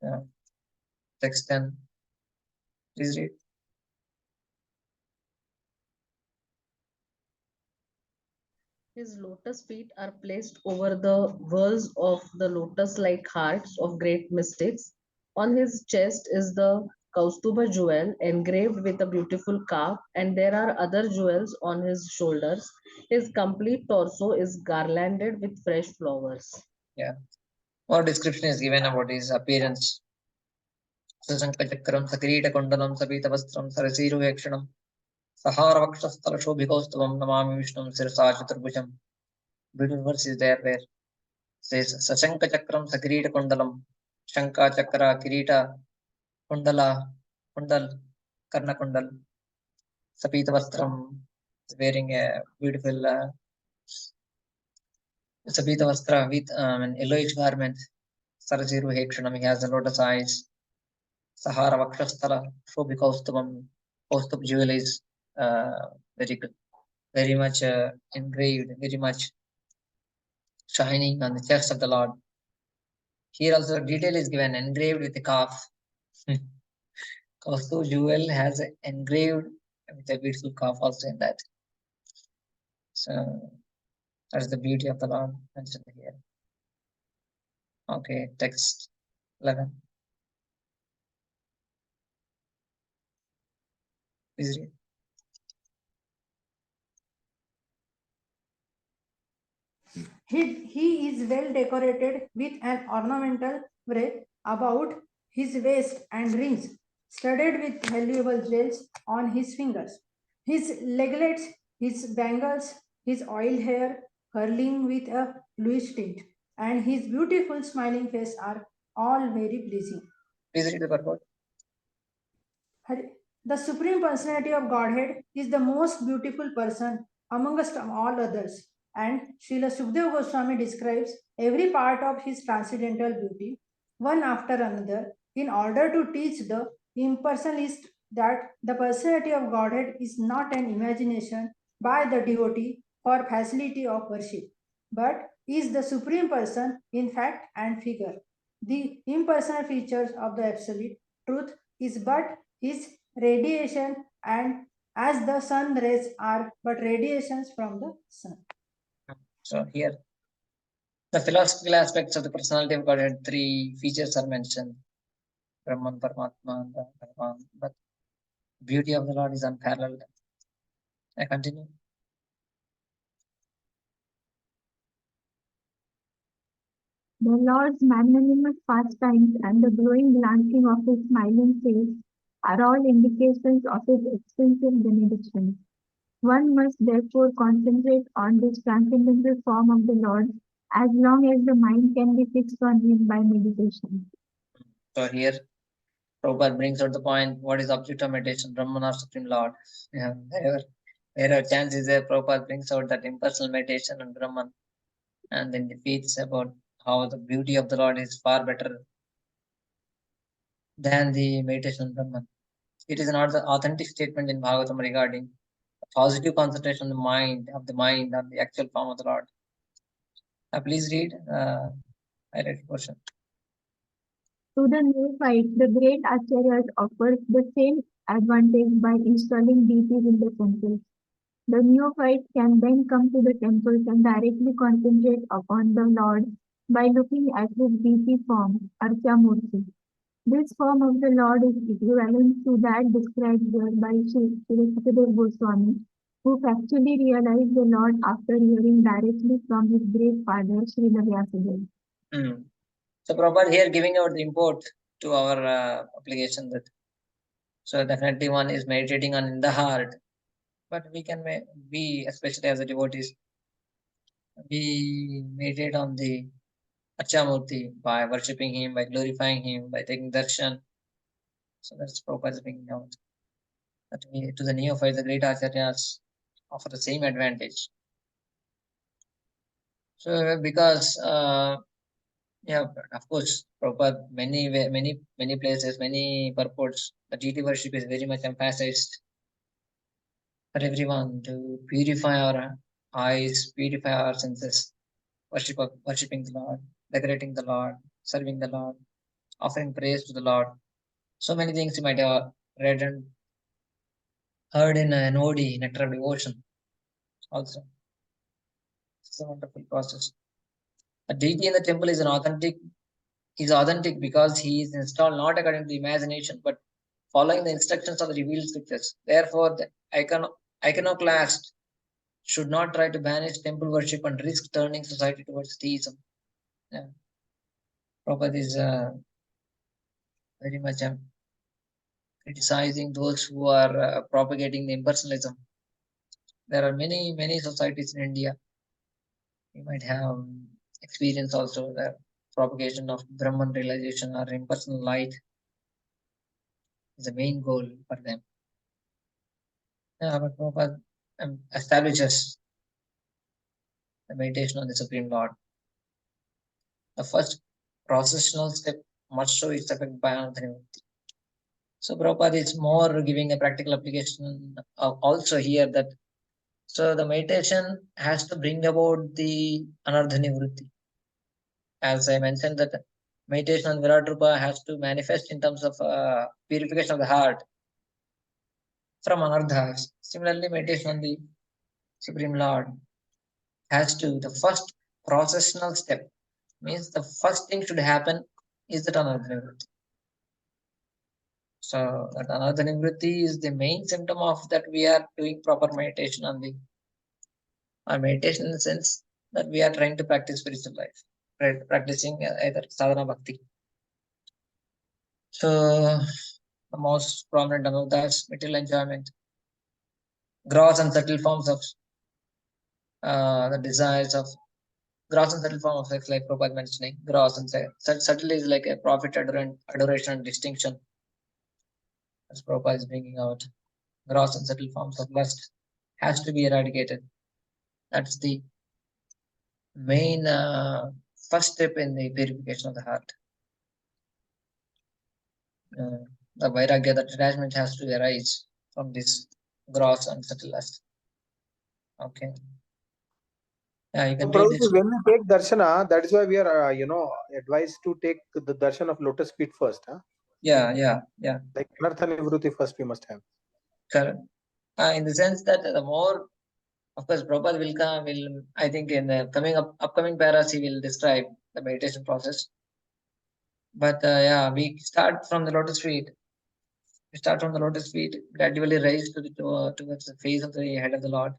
S1: Yeah. Text 10. Please read.
S12: His lotus feet are placed over the whorls of the lotus-like hearts of great mystics. On his chest is the Kaustuba jewel engraved with a beautiful calf, and there are other jewels on his shoulders. His complete torso is garlanded with fresh flowers.
S1: Yeah. More description is given about his appearance. Sasankachakram, Sakirita Kundalam, Sabita Vastram, Sarasiru Vekshanam, Sahara Vakshasthala Shobhikaustavam, Namami Vishnum, Sirsa Chaturbhujam. Beautiful verse is there where says Sasanka Chakram, Sakirita Kundalam, Shanka Chakra, Kirita, Kundala, Kundal, Karna Kundal, Sapita Vastram, wearing a beautiful Sapita Vastra with an yellowish garment. Sarasiru Hekshanam, he has the lotus eyes. Sahara Vakshasthala, Shobhikaustavam, Kaustubh jewel is very good, very much engraved, very much shining on the chest of the Lord. Here also detail is given, engraved with a calf. Kaustubh jewel has engraved with a beautiful calf also in that. So that's the beauty of the Lord mentioned here. Okay, text 11. Please read.
S13: He is well decorated with an ornamental wreath about his waist and rings, studded with valuable jewels on his fingers. His leglets, his bangles, his oiled hair curling with a bluish tint, and his beautiful smiling face are all very pleasing.
S1: Please read the purport.
S13: The Supreme Personality of Godhead is the most beautiful person amongst all others, and Srila Sukadeva Goswami describes every part of his transcendental beauty, one after another, in order to teach the impersonalist that the personality of Godhead is not an imagination by the devotee for facility of worship, but is the Supreme Person in fact and figure. The impersonal features of the Absolute Truth is but his radiation, and as the sun rays are but radiations from the sun.
S1: So here, the philosophical aspects of the personality of Godhead, 3 features are mentioned: Brahman, Paramatma, and Bhagavan. But beauty of the Lord is unparalleled. I continue.
S11: The Lord's magnanimous pastimes and the glowing glancing of his smiling face are all indications of his extensive benedictions. One must therefore concentrate on this transcendental form of the Lord as long as the mind can be fixed on him by meditation.
S1: So here, Prabhupada brings out the point: what is object of meditation? Brahman or Supreme Lord. Yeah, wherever chance is there, Prabhupada brings out that impersonal meditation on Brahman, and then defeats about how the beauty of the Lord is far better than the meditation on Brahman. It is not the authentic statement in Bhagavatam regarding the positive concentration on the mind on the actual form of the Lord. Please read highlighted portion.
S11: To the neophyte, the great acharyas offers the same advantage by installing deities in the temples. The neophyte can then come to the temples and directly concentrate upon the Lord by looking at his deity form, Archamurti. This form of the Lord is equivalent to that described here by Srila Sukadeva Goswami, who factually realized the Lord after hearing directly from his great father, Srila Vyasadeva.
S1: So Prabhupada here giving out the import to our application. That so definitely one is meditating on in the heart, but we can be, especially as a devotees, we meditate on the Achamurti by worshipping him, by glorifying him, by taking darshan. So that's Prabhupada bringing out that we, to the neophyte, the great acharyas offer the same advantage. So because yeah, of course, Prabhupada many places, many purports, the deity worship is very much emphasized for everyone to purify our eyes, purify our senses, worshipping the Lord, decorating the Lord, serving the Lord, offering praise to the Lord. So many things you might have read and heard in an OD, Nectar of Devotion also. It's a wonderful process. A deity in the temple is authentic because he is installed not according to imagination, but following the instructions of the revealed scriptures. Therefore, the iconoclast should not try to banish temple worship and risk turning society towards theism. Yeah. Prabhupada is very much criticizing those who are propagating the impersonalism. There are many societies in India. You might have experience also the propagation of Brahman realization or impersonal light is the main goal for them. Yeah, but Prabhupada establishes the meditation on the Supreme Lord. The first processional step must show its effect by Ananthanivrutti. So Prabhupada is more giving a practical application also here that so the meditation has to bring about the Anardhanivrutti. As I mentioned that meditation on Virat Rupa has to manifest in terms of purification of the heart from Anardhas. Similarly, meditation on the Supreme Lord has to, the first processional step means the first thing should happen is that Anardhanivrutti. So that Anardhanivrutti is the main symptom of that we are doing proper meditation on the, or meditation in the sense that we are trying to practice spiritual life, right? Practicing either sadhana bhakti. So the most prominent among that is material enjoyment, gross and subtle forms of the desires of gross and subtle form of sex, like Prabhupada mentioning. Gross and subtle is like a profit, adoration, and distinction. As Prabhupada is bringing out, gross and subtle forms of lust has to be eradicated. That's the main first step in the purification of the heart. The vairagya, the detachment has to arise from this gross and subtle lust. Okay. Yeah, you can
S2: So,
S1: read this.
S2: when we take darshana, that is why we are, advised to take the darshan of lotus feet first. Huh?
S1: Yeah.
S2: Like Anartha first we must have.
S1: Correct. In the sense that the more, of course, Prabhupada will I think in the upcoming paras, he will describe the meditation process. But yeah, we start from the lotus feet. We start from the lotus feet, gradually rise to towards the face of the head of the Lord.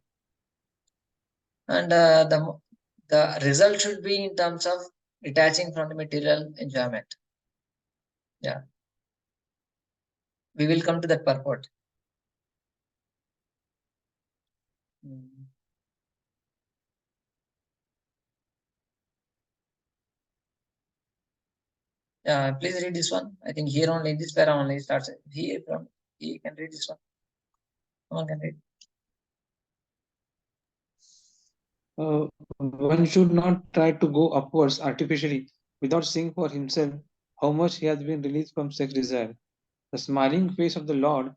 S1: And the result should be in terms of detaching from the material enjoyment. Yeah. We will come to that purport. Please read this one. I think here only, this para only starts here from. You can read this one. Someone can read.
S14: One should not try to go upwards artificially without seeing for himself how much he has been released from sex desire. The smiling face of the Lord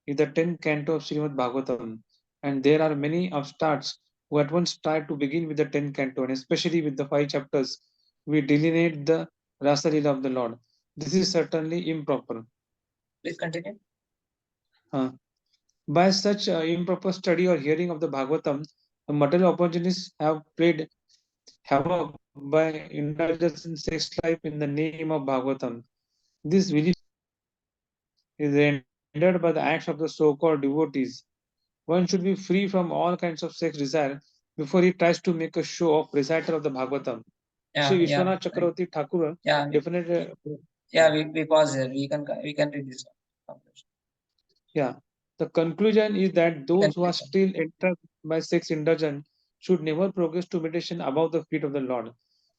S14: is the 10th canto of Srimad Bhagavatam, and there are many upstarts who at once try to begin with the 10th canto, and especially with the 5 chapters, we delineate the Rasa Lila of the Lord. This is certainly improper.
S1: Please continue.
S14: By such improper study or hearing of the Bhagavatam, the material opportunists have played havoc by indulgence in sex life in the name of Bhagavatam. This village is rendered by the acts of the so-called devotees. One should be free from all kinds of sex desire before he tries to make a show of recital of the Bhagavatam. Sri Vishwanath Chakravarti Thakur definitely.
S1: We pause here. We can read this one.
S14: Yeah. The conclusion is that those who are still entrapped by sex indulgence should never progress to meditation above the feet of the Lord.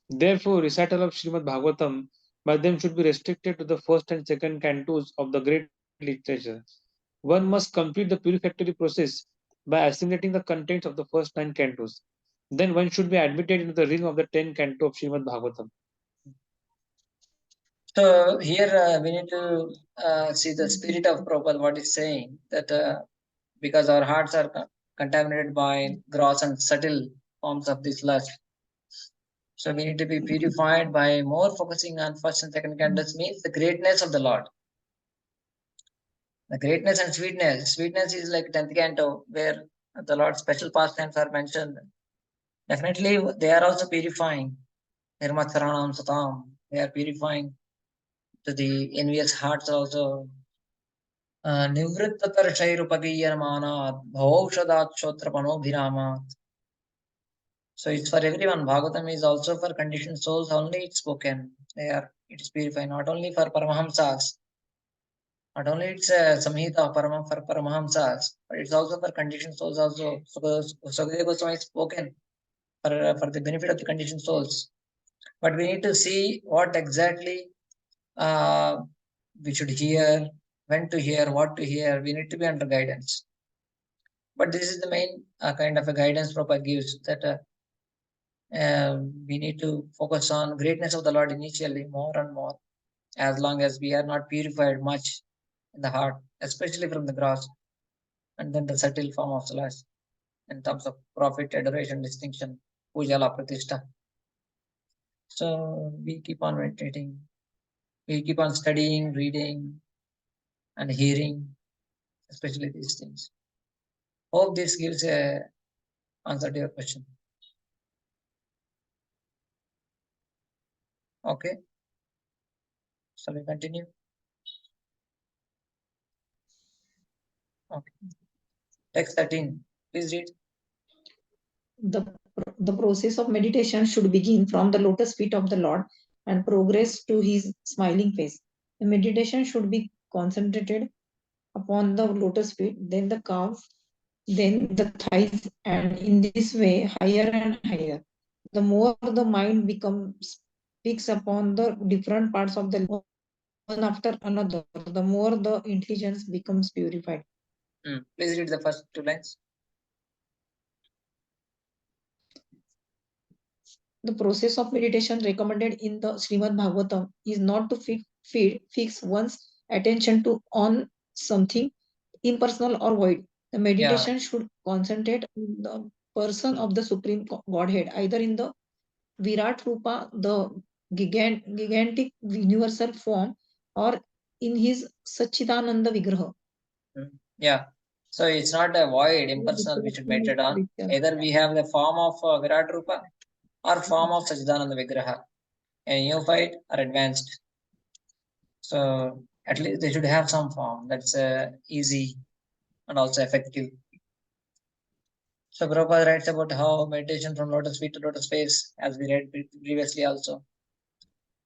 S14: Therefore, recital of Srimad Bhagavatam by them should be restricted to the first and second cantos of the great literature. One must complete the purificatory process by assimilating the contents of the first 9 cantos. Then one should be admitted into the ring of the 10th canto of Srimad Bhagavatam.
S1: So here we need to see the spirit of Prabhupada, what he's saying, that because our hearts are contaminated by gross and subtle forms of this lust. So we need to be purified by more focusing on first and second cantos, means the greatness of the Lord. The greatness and sweetness. Sweetness is like 10th canto, where the Lord's special pastimes are mentioned. Definitely, they are also purifying. Nirmatsaranam satam. They are purifying to the envious hearts also. Nivrittatarshairupagiyanmanat bhavaushadaat shotrapanobhiramat. So it's for everyone. Bhagavatam is also for conditioned souls only. It's spoken. It is purified. Not only for Paramahamsas. Not only it's a Samhita for Paramahamsas, but it's also for conditioned souls also. So Sukadeva Goswami is spoken for the benefit of the conditioned souls. But we need to see what exactly we should hear, when to hear, what to hear. We need to be under guidance. But this is the main kind of a guidance Prabhupada gives, that we need to focus on greatness of the Lord initially, more and more, as long as we are not purified much in the heart, especially from the gross, and then the subtle form of Salas in terms of profit, adoration, distinction, pujala, pratishtha. So we keep on meditating, we keep on studying, reading, and hearing, especially these things. Hope this gives a answer to your question. Okay. Shall we continue? Okay. Text 13. Please read.
S15: The process of meditation should begin from the lotus feet of the Lord and progress to his smiling face. The meditation should be concentrated upon the lotus feet, then the calves, then the thighs, and in this way higher and higher. The more the mind picks upon the different parts of the one after another, the more the intelligence becomes purified.
S1: Please read the first 2 lines.
S15: The process of meditation recommended in the Srimad Bhagavatam is not to fix one's attention on something impersonal or void. The meditation should concentrate on the person of the Supreme Godhead, either in the Virat Rupa, the gigantic universal form, or in his Satchidananda Vigraha.
S1: Yeah. So it's not a void, impersonal, we should meditate on. Either we have the form of Virat Rupa or form of Satchidananda Vigraha, a neophyte or advanced. So at least they should have some form that's easy and also effective. So Prabhupada writes about how meditation from lotus feet to lotus face, as we read previously also.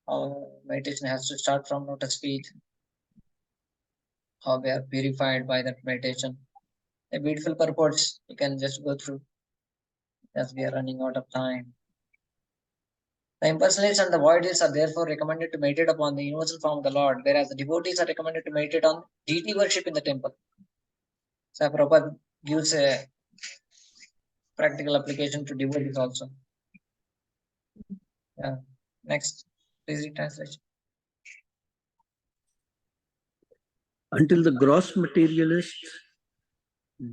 S1: How meditation has to start from lotus feet. How we are purified by that meditation. A beautiful purports you can just go through as we are running out of time. The impersonalists and the voidists are therefore recommended to meditate upon the universal form of the Lord, whereas the devotees are recommended to meditate on deity worship in the temple. So Prabhupada gives a practical application to devotees also. Yeah. Next, please read translation.
S16: Until the gross materialist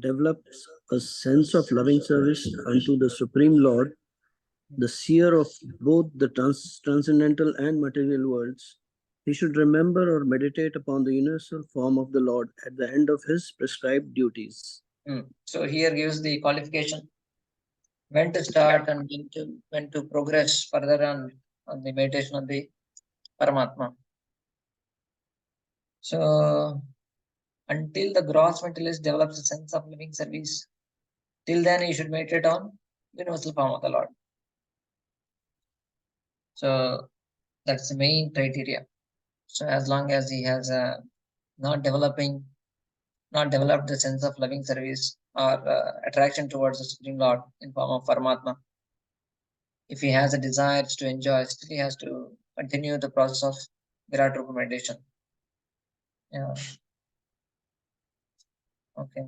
S16: develops a sense of loving service unto the Supreme Lord, the seer of both the transcendental and material worlds, he should remember or meditate upon the universal form of the Lord at the end of his prescribed duties.
S1: So here gives the qualification when to start and when to progress further on the meditation of the Paramatma. So until the gross materialist develops a sense of living service, till then he should meditate on the universal form of the Lord. So that's the main criteria. So as long as he has not developed the sense of loving service or attraction towards the Supreme Lord in form of Paramatma, if he has a desire to enjoy, still he has to continue the process of Virat Rupa meditation. Yeah. Okay.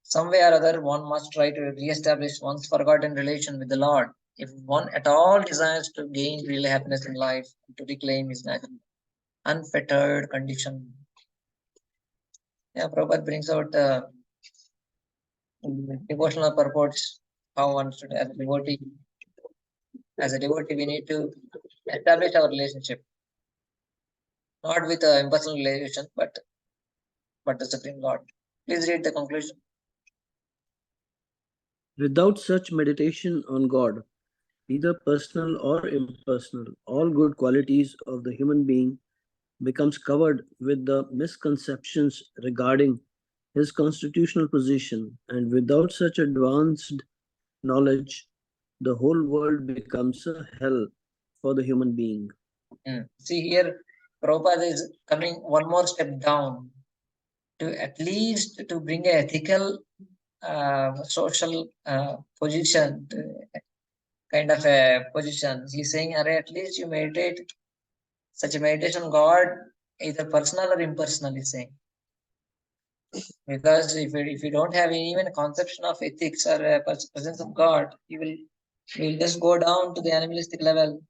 S1: Some way or other, one must try to re-establish one's forgotten relation with the Lord. If one at all desires to gain real happiness in life, to reclaim his natural, unfettered condition. Yeah, Prabhupada brings out devotional purports, how one should, as a devotee, we need to establish our relationship, not with an impersonal relation, but the Supreme Lord. Please read the conclusion.
S16: Without such meditation on God, either personal or impersonal, all good qualities of the human being becomes covered with the misconceptions regarding his constitutional position, and without such advanced knowledge, the whole world becomes a hell for the human being.
S1: See here, Prabhupada is coming one more step down to at least to bring an ethical, social position, kind of a position. He's saying, at least you meditate such a meditation God, either personal or impersonal, he's saying. Because if you don't have even a conception of ethics or a presence of God, you will just go down to the animalistic level,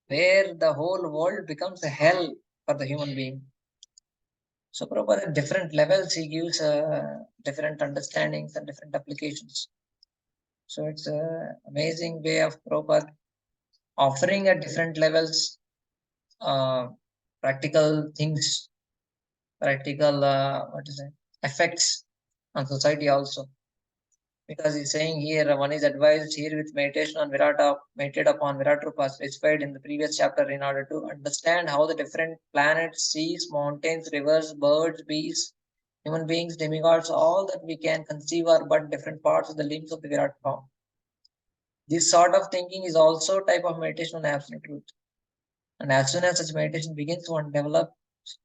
S1: where the whole world becomes a hell for the human being. So Prabhupada at different levels, he gives different understandings and different applications. So it's an amazing way of Prabhupada offering at different levels practical things, practical effects on society also. Because he's saying here, one is advised here with meditation on Virata, meditate upon Virat Rupa specified in the previous chapter in order to understand how the different planets, seas, mountains, rivers, birds, bees, human beings, demigods, all that we can conceive are but different parts of the limbs of the Virat form. This sort of thinking is also a type of meditation on absolute truth. And as soon as such meditation begins, one develops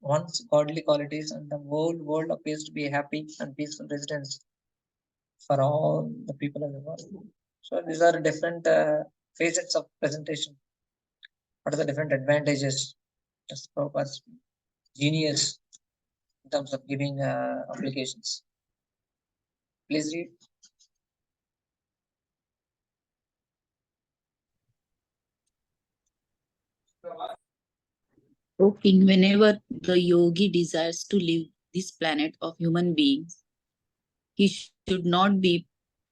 S1: one's godly qualities and the whole world appears to be a happy and peaceful residence for all the people of the world. So these are different facets of presentation. What are the different advantages? Just Prabhupada's genius in terms of giving applications. Please read.
S17: O King, whenever the yogi desires to leave this planet of human beings, he should not be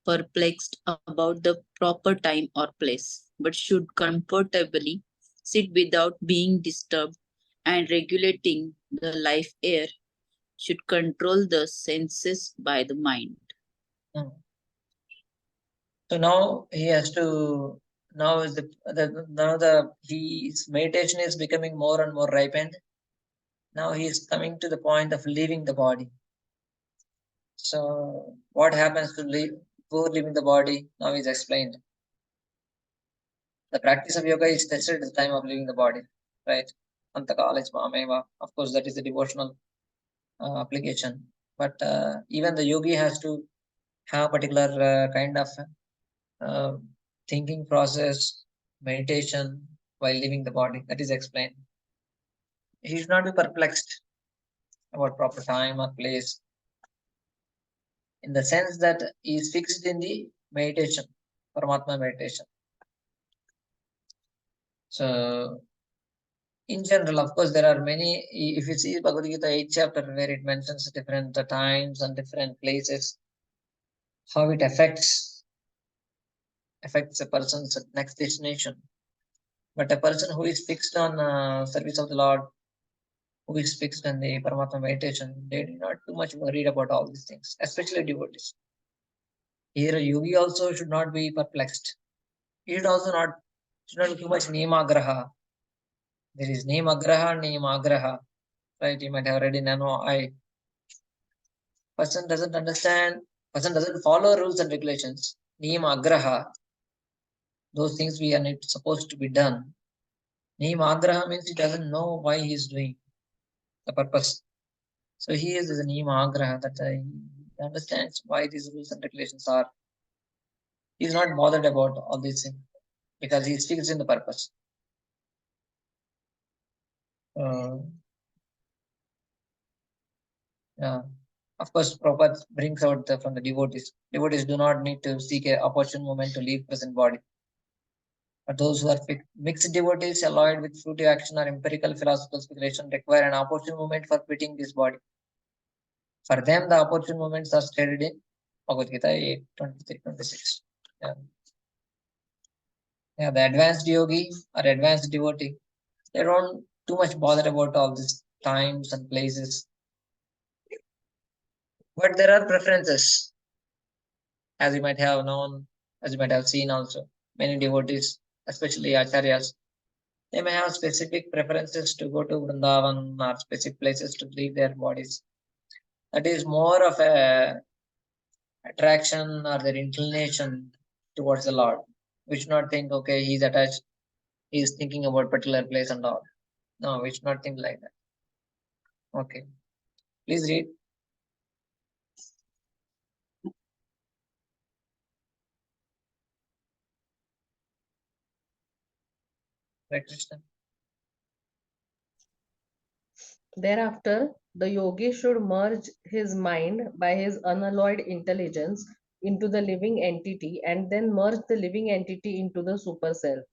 S17: perplexed about the proper time or place, but should comfortably sit without being disturbed, and regulating the life air should control the senses by the mind.
S1: So now he has to, now is his meditation is becoming more and more ripened. Now he is coming to the point of leaving the body. So what happens to before leaving the body? Now is explained. The practice of yoga is tested at the time of leaving the body, right? Of course, that is the devotional application. But even the yogi has to have a particular kind of thinking process, meditation while leaving the body. That is explained. He should not be perplexed about proper time or place, in the sense that he is fixed in the meditation, Paramatma meditation. So, in general, of course, there are many. If you see Bhagavad Gita 8th chapter, where it mentions different times and different places, how it affects a person's next destination. But a person who is fixed on service of the Lord, who is fixed on the Paramatma meditation, they are not too much worried about all these things, especially devotees. Here, a yogi also should not be perplexed. He should also not be too much niyamagraha. There is niyamagraha and niyamagraha, right? You might have read in NOI. Person doesn't understand, person doesn't follow rules and regulations. Niyamagraha, those things we are not supposed to be done. Niyamagraha means he doesn't know why he is doing the purpose. So he is a niyamagraha, that he understands why these rules and regulations are. He is not bothered about all these things because he is fixed in the purpose. Yeah. Of course, Prabhupada brings out from the devotees. Devotees do not need to seek an opportune moment to leave present body. But those who are mixed devotees, alloyed with fruitive action or empirical philosophical speculation, require an opportune moment for quitting this body. For them, the opportune moments are stated in Bhagavad Gita 8:23-26. Yeah, the advanced yogi or advanced devotee, they don't too much bother about all these times and places. But there are preferences, as you might have known, as you might have seen also. Many devotees, especially acharyas, They may have specific preferences to go to Vrindavan or specific places to leave their bodies. That is more of a attraction or their inclination towards the Lord. We should not think, okay, he's attached, he's thinking about particular place and all. No, we should not think like that. Okay. Please read. Right, Krishna.
S12: Thereafter, the yogi should merge his mind by his unalloyed intelligence into the living entity and then merge the living entity into the superself.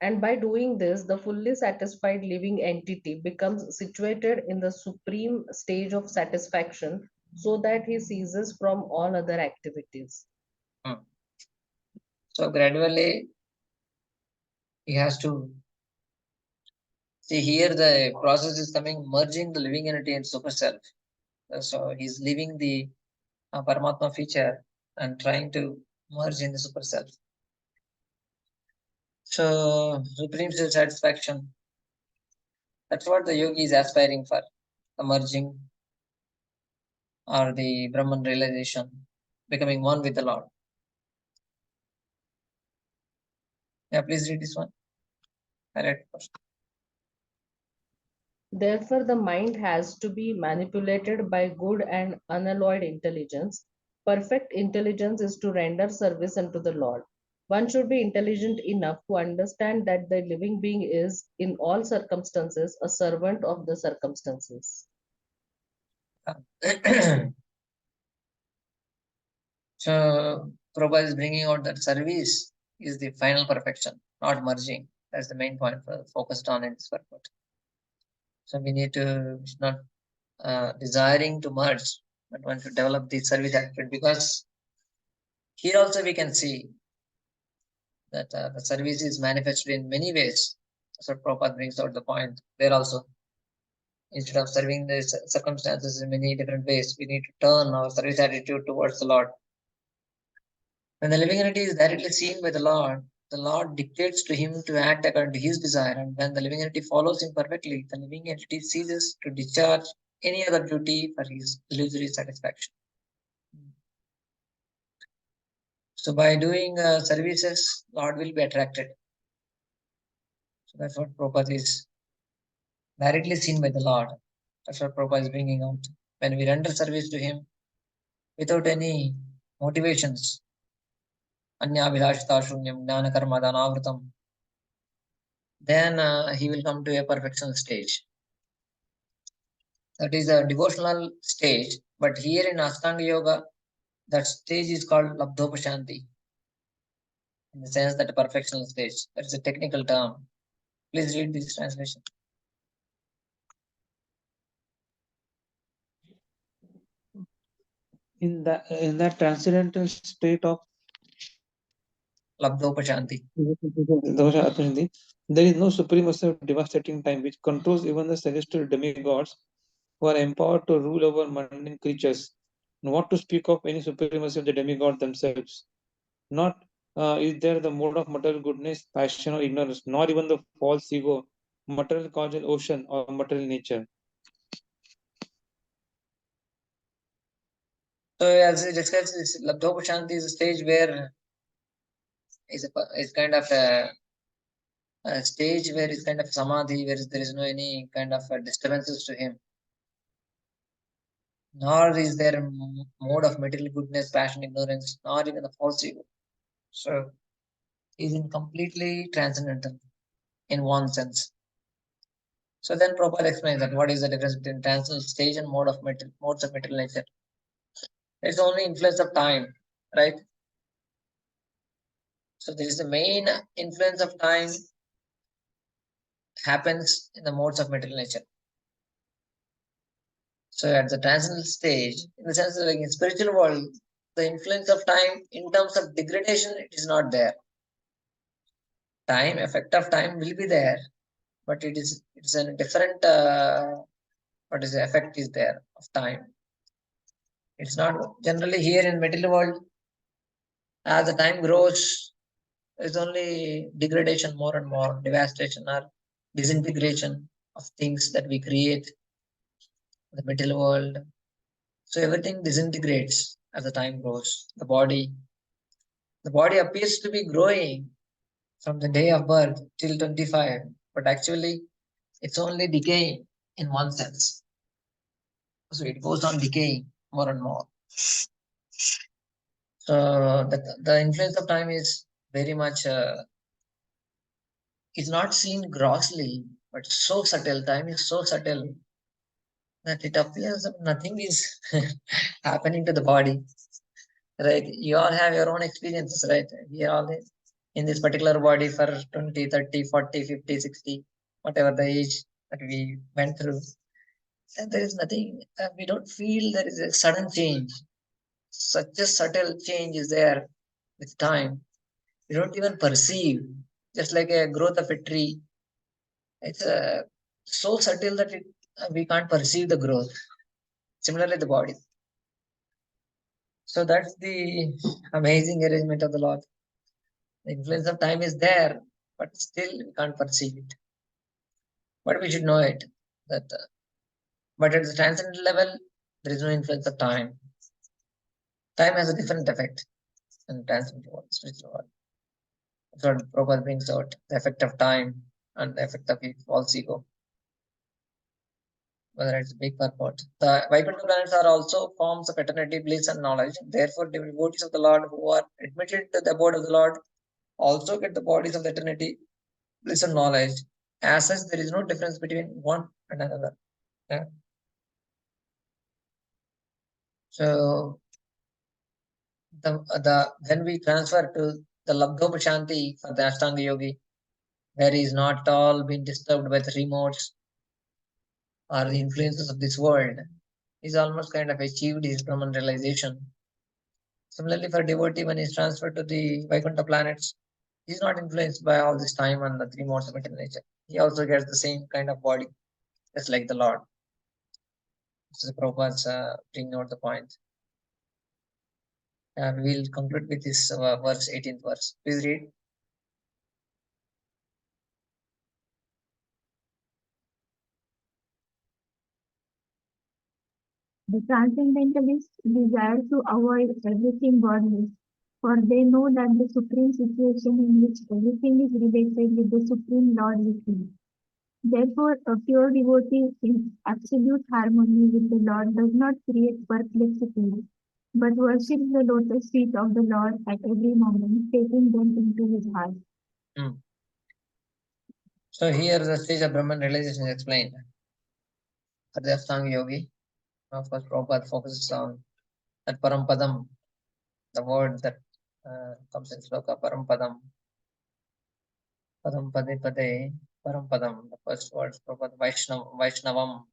S12: And by doing this, the fully satisfied living entity becomes situated in the supreme stage of satisfaction so that he ceases from all other activities.
S1: So gradually, he has to see here the process is coming, merging the living entity and super self. So he's leaving the Paramatma feature and trying to merge in the super self. So supreme self satisfaction. That's what the yogi is aspiring for, the merging or the Brahman realization, becoming one with the Lord. Yeah, please read this one. Highlight first.
S12: Therefore, the mind has to be manipulated by good and unalloyed intelligence. Perfect intelligence is to render service unto the Lord. One should be intelligent enough to understand that the living being is, in all circumstances, a servant of the circumstances.
S1: So Prabhupada is bringing out that service is the final perfection, not merging. That's the main point focused on in this purport. So we need to, it's not desiring to merge, but one should develop the service attitude, because here also we can see that the service is manifested in many ways. So Prabhupada brings out the point there also. Instead of serving the circumstances in many different ways, we need to turn our service attitude towards the Lord. When the living entity is directly seen by the Lord dictates to him to act according to his desire, and when the living entity follows him perfectly, the living entity ceases to discharge any other duty for his illusory satisfaction. So by doing services, Lord will be attracted. So that's what Prabhupada is directly seen by the Lord. That's what Prabhupada is bringing out. When we render service to him without any motivations, Anya Abhilashita Shunyam Jnana Karma Dhanavritam, then he will come to a perfection stage. That is a devotional stage, but here in Ashtanga Yoga, that stage is called Labdhopashanti, in the sense that a perfectional stage. That is a technical term. Please read this translation.
S14: In that transcendental state of
S1: Labdhopashanti,
S14: there is no supremacy of devastating time which controls even the celestial demigods who are empowered to rule over mundane creatures. And what to speak of any supremacy of the demigod themselves? Not is there the mode of material goodness, passion, or ignorance, nor even the false ego, material causal ocean, or material nature.
S1: So as we discussed, this Labdhopashanti is a stage where is kind of a stage where it's kind of samadhi, where there is no any kind of disturbances to him. Nor is there a mode of material goodness, passion, ignorance, nor even the false ego. So he's in completely transcendental in one sense. So then Prabhupada explains that what is the difference between transcendental stage and modes of material nature. It's only influence of time, right? So there is the main influence of time happens in the modes of material nature. So at the transcendental stage, in the sense that like in spiritual world, the influence of time in terms of degradation, it is not there. Time, effect of time will be there, but it's a different what is the effect is there of time. It's not generally here in material world. As the time grows, there's only degradation more and more, devastation, or disintegration of things that we create, the material world. So everything disintegrates as the time goes. The body appears to be growing from the day of birth till 25, but actually it's only decaying in one sense. So it goes on decaying more and more. So the influence of time is very much, is not seen grossly, but so subtle. Time is so subtle that it appears that nothing is happening to the body. Right? You all have your own experiences, right? We are all in this particular body for 20, 30, 40, 50, 60, whatever the age that we went through. And there is nothing, we don't feel there is a sudden change. Such a subtle change is there with time. You don't even perceive, just like a growth of a tree. It's so subtle that we can't perceive the growth. Similarly, the body. So that's the amazing arrangement of the Lord. The influence of time is there, but still we can't perceive it. But we should know it. That, but at the transcendental level, there is no influence of time. Time has a different effect in transcendental world, spiritual world. That's what Prabhupada brings out, the effect of time and the effect of false ego. Whether it's big purport. The Vaikuntha planets are also forms of eternity, bliss, and knowledge. Therefore, the devotees of the Lord who are admitted to the abode of the Lord also get the bodies of the eternity, bliss, and knowledge. As such, there is no difference between one and another. Yeah. So, when we transfer to the Labdhopashanti for the Ashtanga Yogi, where he is not all being disturbed by the remotes or the influences of this world, he's almost kind of achieved his Brahman realization. Similarly, for a devotee, when he's transferred to the Vaikuntha planets, he's not influenced by all this time and the three modes of material nature. He also gets the same kind of body, just like the Lord. This is Prabhupada's bringing out the point. And we'll conclude with this verse, 18th verse. Please read.
S11: The transcendentalists desire to avoid everything godless, for they know that the supreme situation in which everything is related with the Supreme Lord within. Therefore, a pure devotee in absolute harmony with the Lord does not create perplexity, but worships the lotus feet of the Lord at every moment, taking them into his heart.
S1: So here the stage of Brahman realization is explained. For the Ashtanga Yogi, of course, Prabhupada focuses on that Parampadam, the word that comes in Sloka, Parampadam. Parampade Pade, Parampadam, the first words, Prabhupada, Vaishnavam,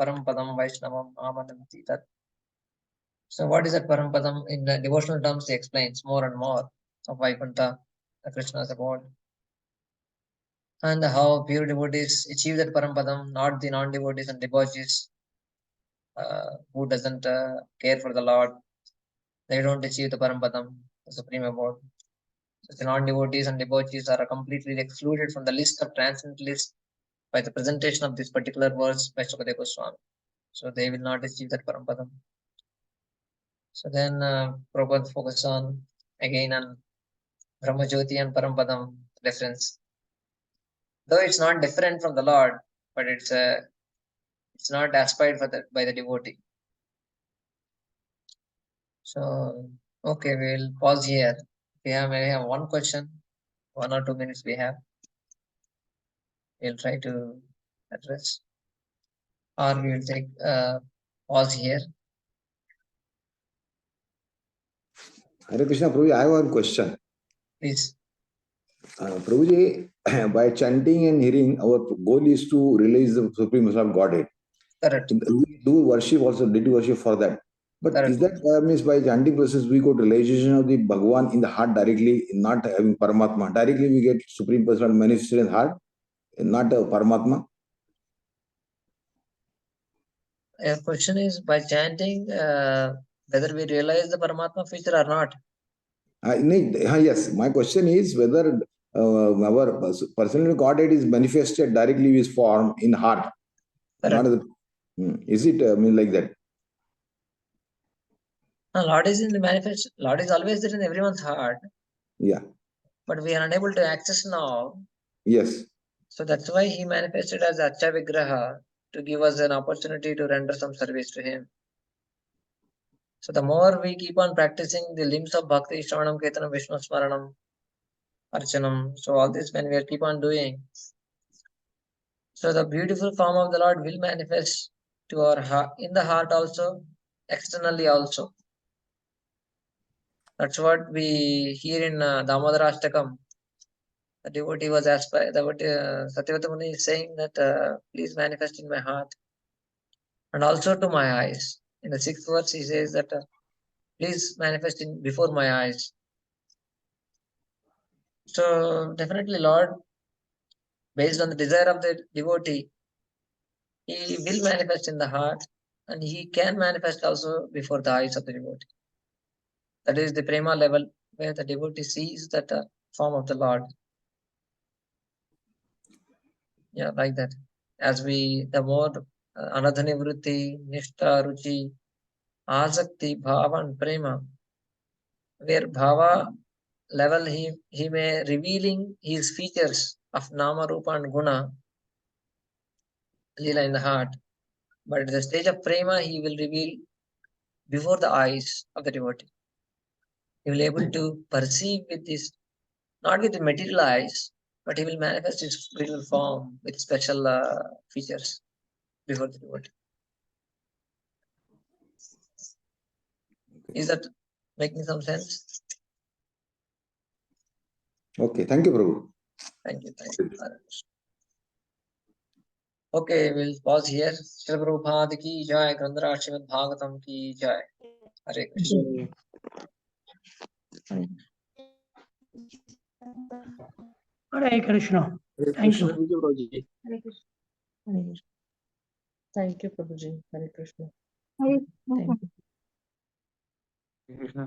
S1: Parampadam, Vaishnavam, Amananti. That. So what is that Parampadam? In the devotional terms, he explains more and more of Vaikuntha, the Krishna's abode, and how pure devotees achieve that Parampadam, not the non-devotees and debauchees who doesn't care for the Lord. They don't achieve the Parampadam, the supreme abode. So the non-devotees and debauchees are completely excluded from the list of transcendentalists by the presentation of this particular verse by Shukadeva Goswami. So they will not achieve that Parampadam. So then Prabhupada focus on again on Brahmajyoti and Parampadam reference. Though it's not different from the Lord, but it's not aspired for by the devotee. So okay, we'll pause here. We may have one question, 1 or 2 minutes we have. We'll try to address, or we will take pause here.
S3: Hare Krishna, Prabhuji, I have one question.
S1: Please.
S3: Prabhuji, by chanting and hearing, our goal is to realize the Supreme Personality of Godhead.
S1: Correct.
S3: We do worship also, did worship for that. But correct. Is that means by chanting process we go to realization of the Bhagavan in the heart directly, not having Paramatma? Directly we get Supreme Personality manifested in the heart, not Paramatma?
S1: Your question is by chanting whether we realize the Paramatma feature or not?
S3: Yes, my question is whether our personal Godhead is manifested directly with form in heart. Not the, is it like that?
S1: No, Lord is in the manifest. Lord is always there in everyone's heart.
S3: Yeah.
S1: But we are unable to access now.
S3: Yes.
S1: So that's why he manifested as Acha Vigraha to give us an opportunity to render some service to him. So the more we keep on practicing the limbs of Bhakti, Shravanam, Kirtanam, Vishnu Smaranam, Archanam, so all this when we keep on doing, so the beautiful form of the Lord will manifest to our heart, in the heart also, externally also. That's what we hear in Damodara Ashtakam. The devotee was aspired, Satyavata Muni is saying that please manifest in my heart and also to my eyes. In the 6th verse, he says that please manifest in before my eyes. So definitely, Lord, based on the desire of the devotee, he will manifest in the heart and he can manifest also before the eyes of the devotee. That is the prema level where the devotee sees that form of the Lord. Yeah, like that. As we, the more anadhani vritti, nishta, ruchi, asakti, bhava and prema, where bhava level he may revealing his features of nama, rupa and guna, lila in the heart. But at the stage of prema, he will reveal before the eyes of the devotee. He will be able to perceive with this, not with the material eyes, but he will manifest his spiritual form with special features before the devotee. Is that making some sense?
S3: Okay, thank you, Prabhu.
S1: Thank you. Okay, we'll pause here. Srila Prabhupada ki jai, Grandhara Srimad Bhagavatam ki jai. Hare Krishna.
S13: Hare Krishna. Thank you.
S6: Thank you, Prabhuji.
S12: Hare Krishna. Hare Krishna. Thank you, Prabhuji. Hare Krishna.
S11: Hare
S12: Thank you.
S14: Krishna.